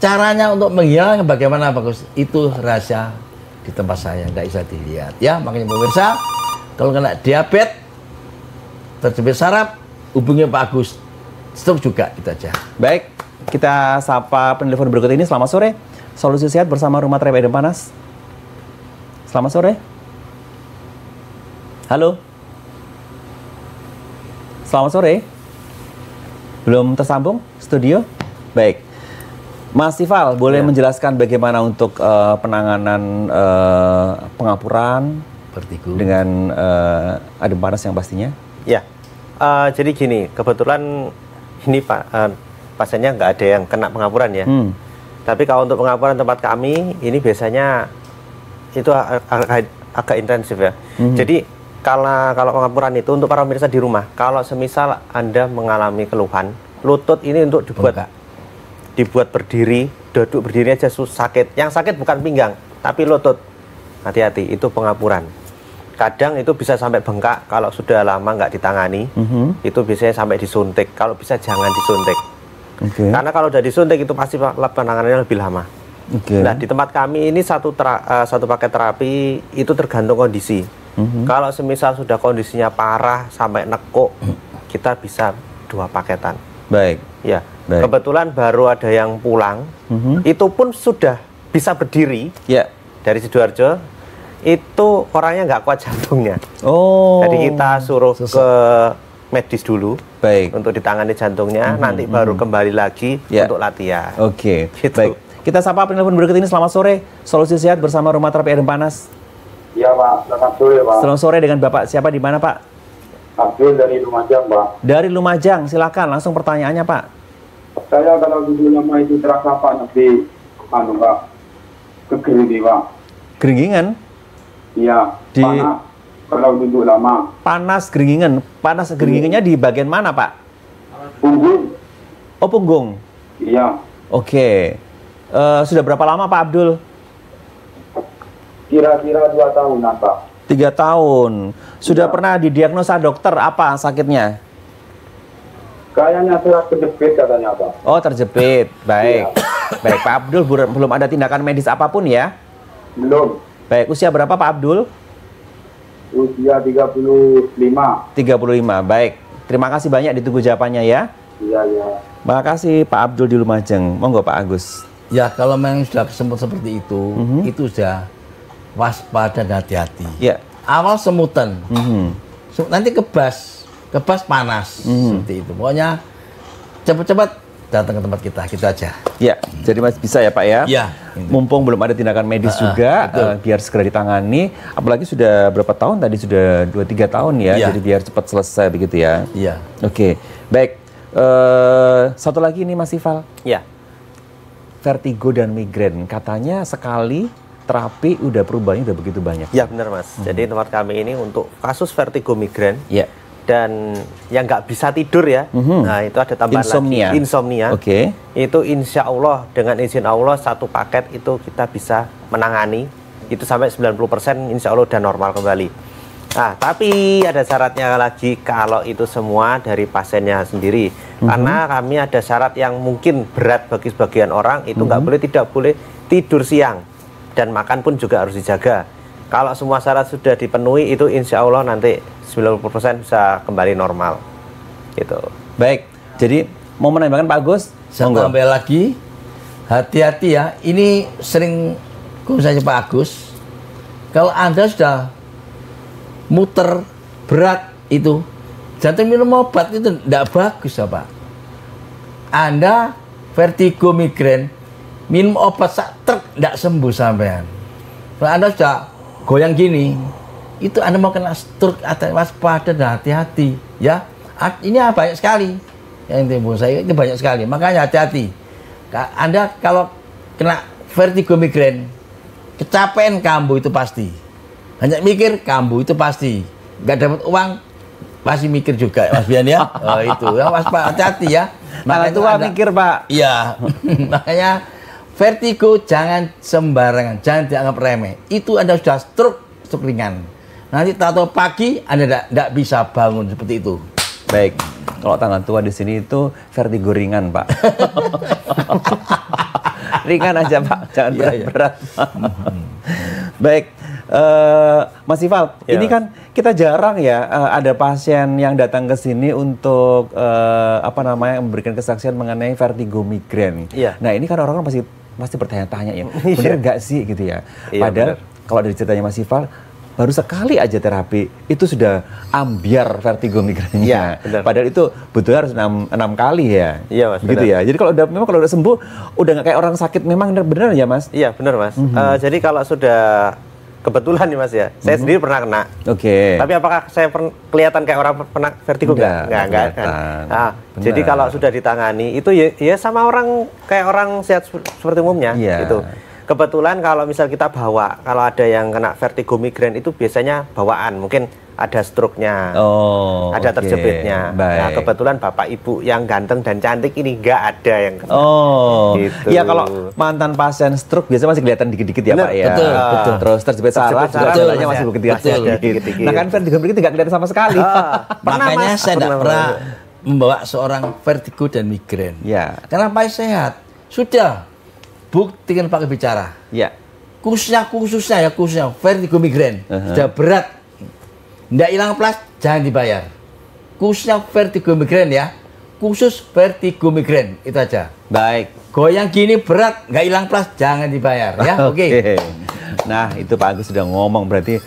Caranya untuk menghilangkan bagaimana Bagus? Itu rahasia di tempat saya, tidak bisa dilihat. Ya, makanya pemirsa, kalau kena diabetes, terjepit saraf, hubungi Pak Agus. Stroke juga, itu aja. Baik, kita sapa penelpon berikut ini. Selamat sore, Solusi Sehat bersama Rumah Terapi Adem Panas. Selamat sore. Halo. Selamat sore. Belum tersambung studio? Baik. Mas Tifal, boleh menjelaskan bagaimana untuk penanganan pengapuran vertigo dengan adem panas yang pastinya? Ya, jadi gini, kebetulan ini pasiennya nggak ada yang kena pengapuran ya. Tapi kalau untuk pengapuran tempat kami, ini biasanya itu agak intensif ya. Jadi kalau pengapuran itu untuk para pemirsa di rumah, kalau semisal Anda mengalami keluhan lutut ini untuk dibuat berdiri, duduk berdiri aja sakit. Yang sakit bukan pinggang, tapi lutut. Hati-hati, itu pengapuran. Kadang itu bisa sampai bengkak kalau sudah lama nggak ditangani. Itu biasanya sampai disuntik. Kalau bisa jangan disuntik. Karena kalau udah disuntik itu pasti penanganannya lebih lama. Nah, di tempat kami ini satu paket terapi itu tergantung kondisi. Kalau semisal sudah kondisinya parah sampai nekuk, kita bisa 2 paketan. Baik. Ya, kebetulan baru ada yang pulang, itu pun sudah bisa berdiri. Dari Sidoarjo, itu orangnya nggak kuat jantungnya. Jadi kita suruh ke medis dulu, untuk ditangani jantungnya, nanti baru kembali lagi untuk latihan. Gitu. Baik. Kita sapa penelpon berikut ini. Selamat sore, Solusi Sehat bersama Rumah Terapi Adem Panas. Iya Pak, selamat sore Pak. Selamat sore, dengan Bapak siapa, di mana Pak? Abdul dari Lumajang, Pak. Dari Lumajang, silakan langsung pertanyaannya, Pak. Saya kalau duduk lama itu terasa apa nanti, Pak, kegeringan, Pak. Keringingan? Iya, panas kalau duduk lama. Panas keringingan, panas keringingannya di bagian mana, Pak? Punggung. Oh, punggung? Iya. Oke. Sudah berapa lama, Pak Abdul? Kira-kira 2 tahunan, Pak. 3 tahun. Sudah pernah didiagnosa dokter apa sakitnya? Kayaknya terjepit katanya, Pak. Oh, terjepit. Baik. Baik, Pak Abdul belum ada tindakan medis apapun ya? Belum. Baik, usia berapa Pak Abdul? Usia 35. 35. Baik. Terima kasih banyak, ditunggu jawabannya ya. Iya. Terima kasih Pak Abdul di Lumajang. Monggo Pak Agus. Ya, kalau memang sudah semut seperti itu sudah waspada dan hati-hati. Ya. Awal semutan, nanti kebas panas, seperti itu. Pokoknya cepat-cepat datang ke tempat kita, gitu aja. Ya, jadi masih bisa ya Pak ya? Ya. Mumpung belum ada tindakan medis juga, biar segera ditangani. Apalagi sudah berapa tahun tadi? Sudah 2-3 tahun ya, jadi biar cepat selesai begitu ya? Iya. Oke, baik. Satu lagi ini Mas Ifal. Ya. Vertigo dan migrain, katanya sekali terapi udah perubahannya udah begitu banyak. Ya benar Mas. Jadi tempat kami ini untuk kasus vertigo migrain dan yang nggak bisa tidur ya. Nah itu ada tambahan lagi insomnia. Itu insya Allah dengan izin Allah 1 paket itu kita bisa menangani itu sampai 90% insya Allah udah normal kembali. Nah tapi ada syaratnya lagi kalau itu semua dari pasiennya sendiri. Karena kami ada syarat yang mungkin berat bagi sebagian orang itu tidak boleh tidur siang. Dan makan pun juga harus dijaga. Kalau semua syarat sudah dipenuhi itu insya Allah nanti 90% bisa kembali normal. Gitu. Baik, jadi mau menambahkan Pak Agus? Saya tambah lagi, hati-hati ya. Ini sering saja Pak Agus. Kalau Anda sudah muter berat itu, jangan minum obat itu tidak bagus ya Pak. Anda vertigo migrain, minum obat tidak sembuh sampean. Kalau Anda sudah goyang gini, itu Anda mau kena stroke, waspada dan hati-hati ya. Ini banyak sekali yang timbul saya, itu banyak sekali. Makanya hati-hati. Anda kalau kena vertigo migrain, kecapean kambuh itu pasti. Hanya mikir kambuh itu pasti. Nggak dapat uang pasti mikir juga Mas Bian ya. Itu ya hati-hati ya. Makanya itu mikir Pak. Iya. Makanya vertigo jangan sembarangan, jangan dianggap remeh. Itu Anda sudah stroke ringan. Nanti tahu pagi Anda tidak bisa bangun seperti itu. Baik, kalau tangan tua di sini itu vertigo ringan Pak. Ringan aja Pak, jangan berat-berat. Baik, Mas Ifal, ini kan kita jarang ya ada pasien yang datang ke sini untuk memberikan kesaksian mengenai vertigo migrain. Nah ini kan orang-orang pasti bertanya-tanya ya, benar nggak sih gitu ya? Padahal kalau dari ceritanya Mas Ifal, baru sekali aja terapi itu sudah ambiar vertigo migrainnya. Padahal itu butuh harus 6 kali ya. Iya Mas. Gitu ya. Jadi kalau udah sembuh, udah nggak kayak orang sakit memang benar ya Mas? Iya benar Mas. Jadi kalau sudah kebetulan nih Mas ya, saya sendiri pernah kena. Tapi apakah saya kelihatan kayak orang pernah vertigo? Enggak kan. Nah, jadi kalau sudah ditangani itu ya sama orang kayak orang sehat seperti umumnya gitu. Kebetulan kalau misal kita bawa, kalau ada yang kena vertigo migrain itu biasanya bawaan, mungkin ada stroke-nya, ada terjepitnya. Nah, kebetulan bapak ibu yang ganteng dan cantik ini nggak ada yang kena. Gitu. Iya, kalau mantan pasien stroke biasanya masih kelihatan dikit-dikit ya, Pak ya. Betul. Terus terjepit saraf juga jalannya masih dikit-dikit. Nah, kan vertigo migrain nggak kelihatan sama sekali. Makanya saya tidak pernah membawa seorang vertigo dan migrain. Ya. Karena Pak sehat. Sudah buktikan pakai bicara. Ya. Khususnya vertigo migrain sudah berat, tidak hilang plus, jangan dibayar. Khususnya vertigo migrain ya, khusus vertigo migrain itu aja. Baik. Goyang gini berat, nggak hilang plus, jangan dibayar ya. Oke. Nah itu Pak Agus sudah ngomong, berarti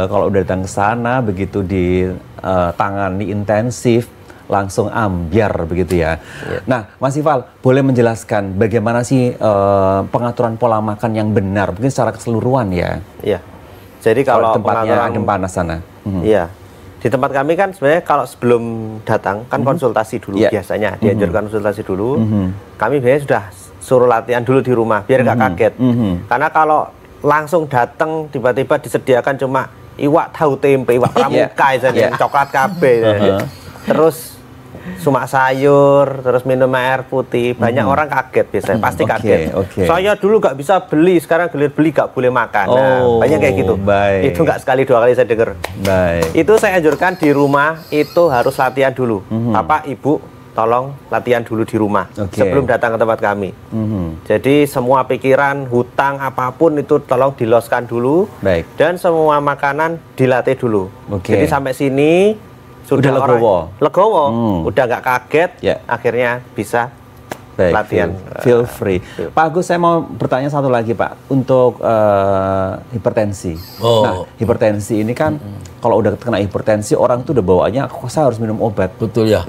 kalau udah datang ke sana begitu ditangani intensif langsung ambiar begitu ya. Nah, Mas Ifal, boleh menjelaskan bagaimana sih pengaturan pola makan yang benar, mungkin secara keseluruhan ya? Iya. Jadi kalau tempatnya Adem Panas sana. Iya. Di tempat kami kan sebenarnya kalau sebelum datang kan konsultasi dulu biasanya, dianjurkan konsultasi dulu. Kami biasanya sudah suruh latihan dulu di rumah biar nggak kaget. Karena kalau langsung datang tiba-tiba disediakan cuma iwak tahu tempe, iwak pramuka coklat kabeh. Terus sumak sayur, terus minum air putih, banyak orang kaget biasanya, pasti kaget. Saya dulu nggak bisa beli, sekarang beli nggak boleh makan. Nah, banyak kayak gitu. Itu nggak sekali dua kali saya dengar. Itu saya anjurkan di rumah itu harus latihan dulu. Bapak, Ibu, tolong latihan dulu di rumah sebelum datang ke tempat kami. Jadi semua pikiran, hutang apapun itu tolong diloskan dulu. Dan semua makanan dilatih dulu. Jadi sampai sini sudah legowo, udah nggak kaget, akhirnya bisa latihan. Feel free. Pak Agus, saya mau bertanya satu lagi Pak, untuk hipertensi. Nah, hipertensi ini kan kalau udah kena hipertensi orang tuh udah bawaannya, saya harus minum obat. Betul ya.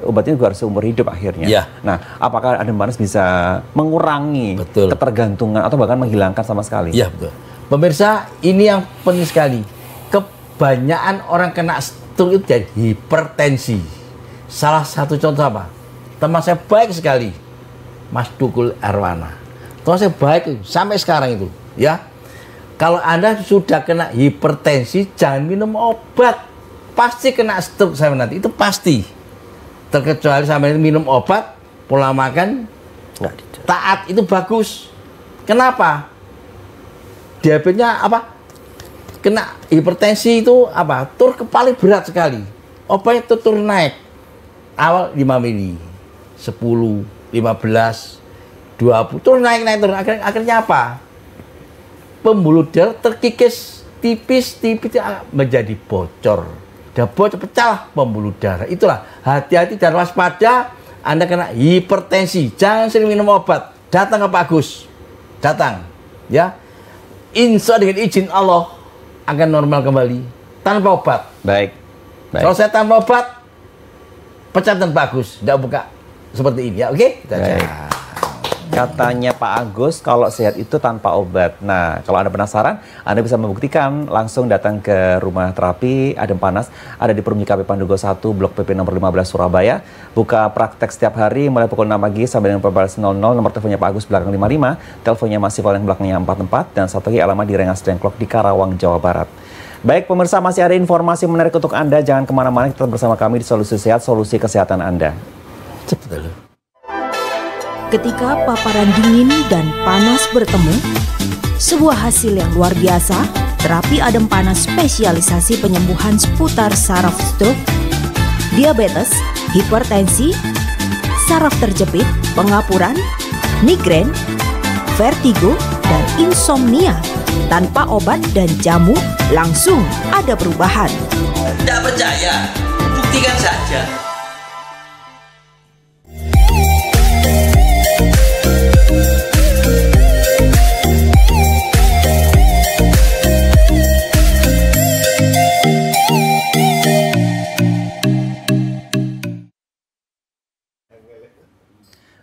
Obatnya juga harus seumur hidup akhirnya. Ya. Nah, apakah Adem Panas bisa mengurangi ketergantungan atau bahkan menghilangkan sama sekali? Iya betul. Pemirsa, ini yang penting sekali. Kebanyakan orang kena itu jadi hipertensi. Salah satu contoh apa? Teman saya baik sekali, Mas Tukul Arwana. Teman saya baik sampai sekarang itu, ya. Kalau Anda sudah kena hipertensi, jangan minum obat. Pasti kena stroke sampai nanti, itu pasti. Terkecuali sampai minum obat, pola makan taat itu bagus. Kenapa? Diabetesnya apa? Kena hipertensi itu apa? Tur kepala berat sekali. Obatnya itu turun naik. Awal 5 mili, 10, 15, 20, turun naik turun. Akhirnya apa? Pembuluh darah terkikis tipis menjadi bocor. Udah bocor, pecah pembuluh darah. Itulah, hati-hati dan waspada. Anda kena hipertensi, jangan sering minum obat. Datang ke Pak Agus. Datang, ya. Insya Allah dengan izin Allah akan normal kembali tanpa obat. Baik. Kalau saya tanpa obat, pecat dan bagus, tidak buka seperti ini ya, oke? Katanya Pak Agus, kalau sehat itu tanpa obat. Nah, kalau Anda penasaran, Anda bisa membuktikan langsung datang ke rumah terapi Adem Panas, ada di Perumji KP Pandugo 1, Blok PP nomor 15 Surabaya. Buka praktek setiap hari mulai pukul 6 pagi sampai dengan 14.00. Nomor teleponnya Pak Agus belakang 55, teleponnya masih yang belakangnya 44, dan satu lagi alamat di Rengas Dengklok di Karawang, Jawa Barat. Baik pemirsa, masih ada informasi menarik untuk Anda. Jangan kemana-mana, tetap bersama kami di Solusi Sehat, solusi kesehatan Anda. Cepat. Ketika paparan dingin dan panas bertemu, sebuah hasil yang luar biasa, terapi Adem Panas spesialisasi penyembuhan seputar saraf stroke, diabetes, hipertensi, saraf terjepit, pengapuran, migrain, vertigo, dan insomnia. Tanpa obat dan jamu, langsung ada perubahan. Tidak percaya? Buktikan saja.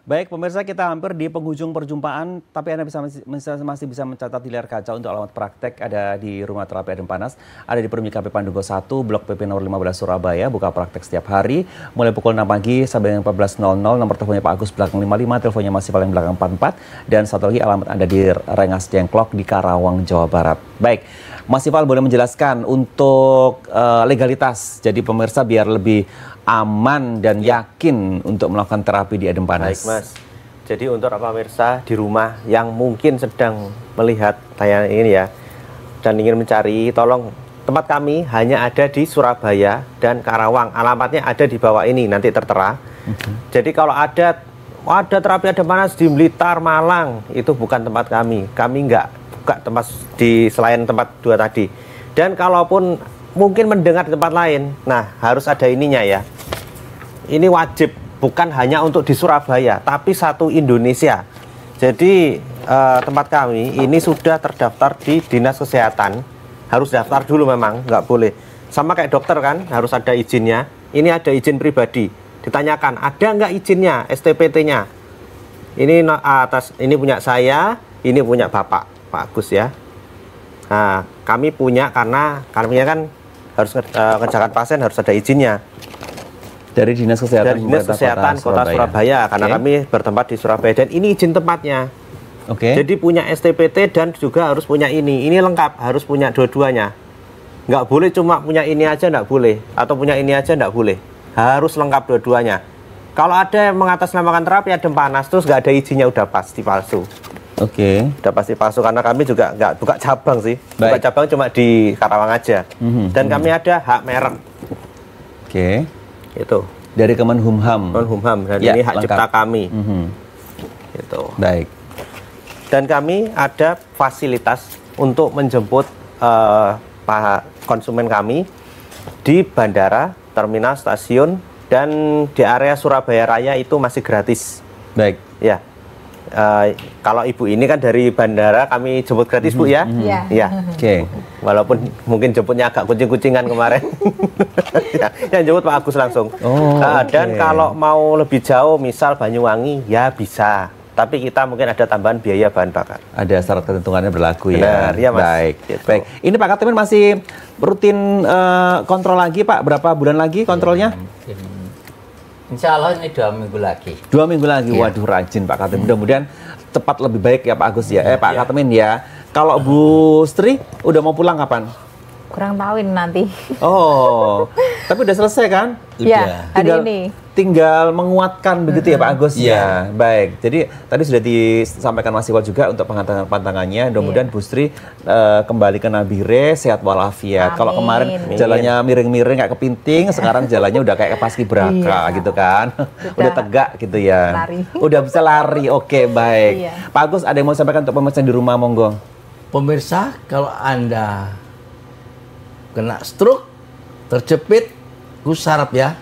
Baik pemirsa, kita hampir di penghujung perjumpaan, tapi Anda masih bisa mencatat di layar kaca untuk alamat praktek ada di Rumah Terapi Adem Panas, ada di Perumda KP Pandugo 1, Blok PP nomor 15 Surabaya, buka praktek setiap hari, mulai pukul 6 pagi sampai 14.00, nomor teleponnya Pak Agus belakang 55, teleponnya masih paling belakang 44, dan satu lagi alamat Anda di Rengas Dengklok di Karawang, Jawa Barat. Baik, Mas Ifal boleh menjelaskan untuk legalitas, jadi pemirsa biar lebih aman dan yakin untuk melakukan terapi di Adem Panas. Baik Mas, jadi untuk pemirsa di rumah yang mungkin sedang melihat tayangan ini ya, dan ingin mencari, tolong tempat kami hanya ada di Surabaya dan Karawang. Alamatnya ada di bawah ini, nanti tertera. Jadi kalau ada terapi Adem Panas di Blitar, Malang, itu bukan tempat kami. Kami nggak buka tempat di selain tempat dua tadi. Dan kalaupun mungkin mendengar di tempat lain, nah harus ada ininya ya. Ini wajib, bukan hanya untuk di Surabaya, tapi satu Indonesia. Jadi tempat kami ini sudah terdaftar di Dinas Kesehatan. Harus daftar dulu memang, nggak boleh. Sama kayak dokter kan, harus ada izinnya. Ini ada izin pribadi. Ditanyakan, ada nggak izinnya, STPT-nya? Ini ini punya saya, ini punya Bapak, Pak Agus ya. Nah, kami punya karena kami kan harus ngerjakan pasien harus ada izinnya dari Dinas Kesehatan, dari Dinas Kesehatan Kota Surabaya, karena kami bertempat di Surabaya dan ini izin tempatnya. Jadi punya STPT dan juga harus punya ini lengkap, harus punya dua-duanya. Nggak boleh cuma punya ini aja, nggak boleh, atau punya ini aja nggak boleh, harus lengkap dua-duanya. Kalau ada yang mengatasnamakan terapi Adem Panas terus nggak ada izinnya, udah pasti palsu. Udah pasti palsu, karena kami juga nggak buka cabang sih. Buka cabang cuma di Karawang aja. Dan kami ada hak merek. Itu. Dari Kemenhumham. Dan ini hak cipta kami. Itu. Baik. Dan kami ada fasilitas untuk menjemput konsumen kami di bandara, terminal, stasiun, dan di area Surabaya Raya itu masih gratis. Baik. Ya. Kalau ibu ini kan dari bandara kami jemput gratis Bu ya. Iya. Walaupun mungkin jemputnya agak kucing-kucingan kemarin. Yang jemput Pak Agus langsung. Dan kalau mau lebih jauh misal Banyuwangi ya bisa. Tapi kita mungkin ada tambahan biaya bahan bakar. Ada syarat ketentuannya berlaku ya. Benar, ya Mas. Baik. Baik. Ini Pak Katimin masih rutin kontrol lagi Pak? Berapa bulan lagi kontrolnya? Insya Allah ini 2 minggu lagi. 2 minggu lagi, waduh rajin Pak Katimin. Mudah-mudahan cepat lebih baik ya Pak Agus ya. Pak Katimin ya. Kalau Bu Sri udah mau pulang kapan? Kurang tahu ini nanti. Tapi udah selesai kan? Iya, hari ini. Tinggal menguatkan begitu ya Pak Agus ya. Baik. Jadi tadi sudah disampaikan Mas Iwal juga untuk pantangannya. Mudah-mudahan Bu Sri kembali ke Nabire sehat walafiat. Kalau kemarin jalannya miring-miring kayak kepinting, sekarang jalannya udah kayak paskibraka gitu kan. Udah tegak gitu ya. Udah bisa lari. Oke, baik. Pak Agus ada yang mau sampaikan untuk pemirsa di rumah, monggo. Pemirsa, kalau Anda kena stroke, terjepit, saraf ya,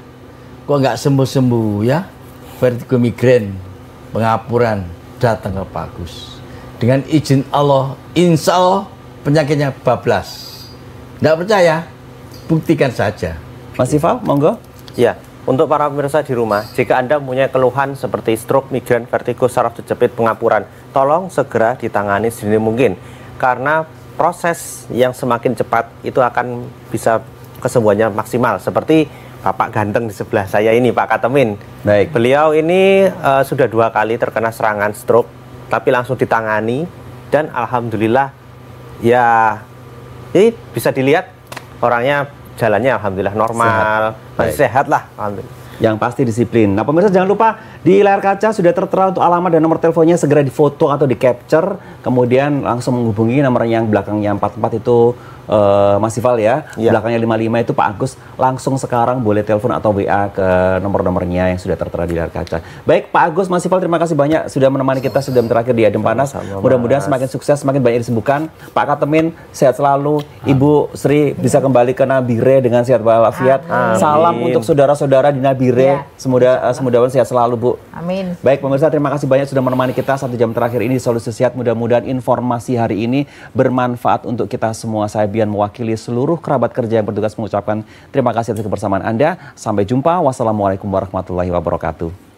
kok nggak sembuh-sembuh ya, vertigo migrain, pengapuran, datang ke Pak Agus. Dengan izin Allah, insya Allah penyakitnya bablas. Nggak percaya, buktikan saja. Mas Ifal, monggo. Ya, untuk para pemirsa di rumah, jika Anda punya keluhan seperti stroke, migrain, vertigo, saraf terjepit, pengapuran, tolong segera ditangani sedini mungkin. Karena proses yang semakin cepat itu akan bisa kesembuhannya maksimal. Seperti Bapak ganteng di sebelah saya ini, Pak Katimin. Baik. Beliau ini sudah 2 kali terkena serangan stroke, tapi langsung ditangani dan alhamdulillah ya ini bisa dilihat orangnya jalannya alhamdulillah normal, masih sehat lah alhamdulillah. Yang pasti disiplin. Nah pemirsa jangan lupa di layar kaca sudah tertera untuk alamat dan nomor teleponnya, segera difoto atau di capture, kemudian langsung menghubungi nomor yang belakangnya 44 itu Mas Ifal ya, belakangnya 55 itu Pak Agus, langsung sekarang boleh telepon atau WA ke nomor-nomornya yang sudah tertera di layar kaca. Baik Pak Agus, Mas Ifal terima kasih banyak sudah menemani kita, sudah terakhir di Adem Panas. Mudah-mudahan semakin sukses, semakin banyak disembuhkan. Pak Katimin sehat selalu, Ibu Sri bisa kembali ke Nabire dengan sehat walafiat. Salam untuk saudara-saudara di Nabire, semoga sehat selalu Bu. Amin. Baik pemirsa, terima kasih banyak sudah menemani kita 1 jam terakhir ini di Solusi Sehat. Mudah-mudahan informasi hari ini bermanfaat untuk kita semua. Saya Bian mewakili seluruh kerabat kerja yang bertugas mengucapkan terima kasih atas kebersamaan Anda. Sampai jumpa. Wassalamualaikum warahmatullahi wabarakatuh.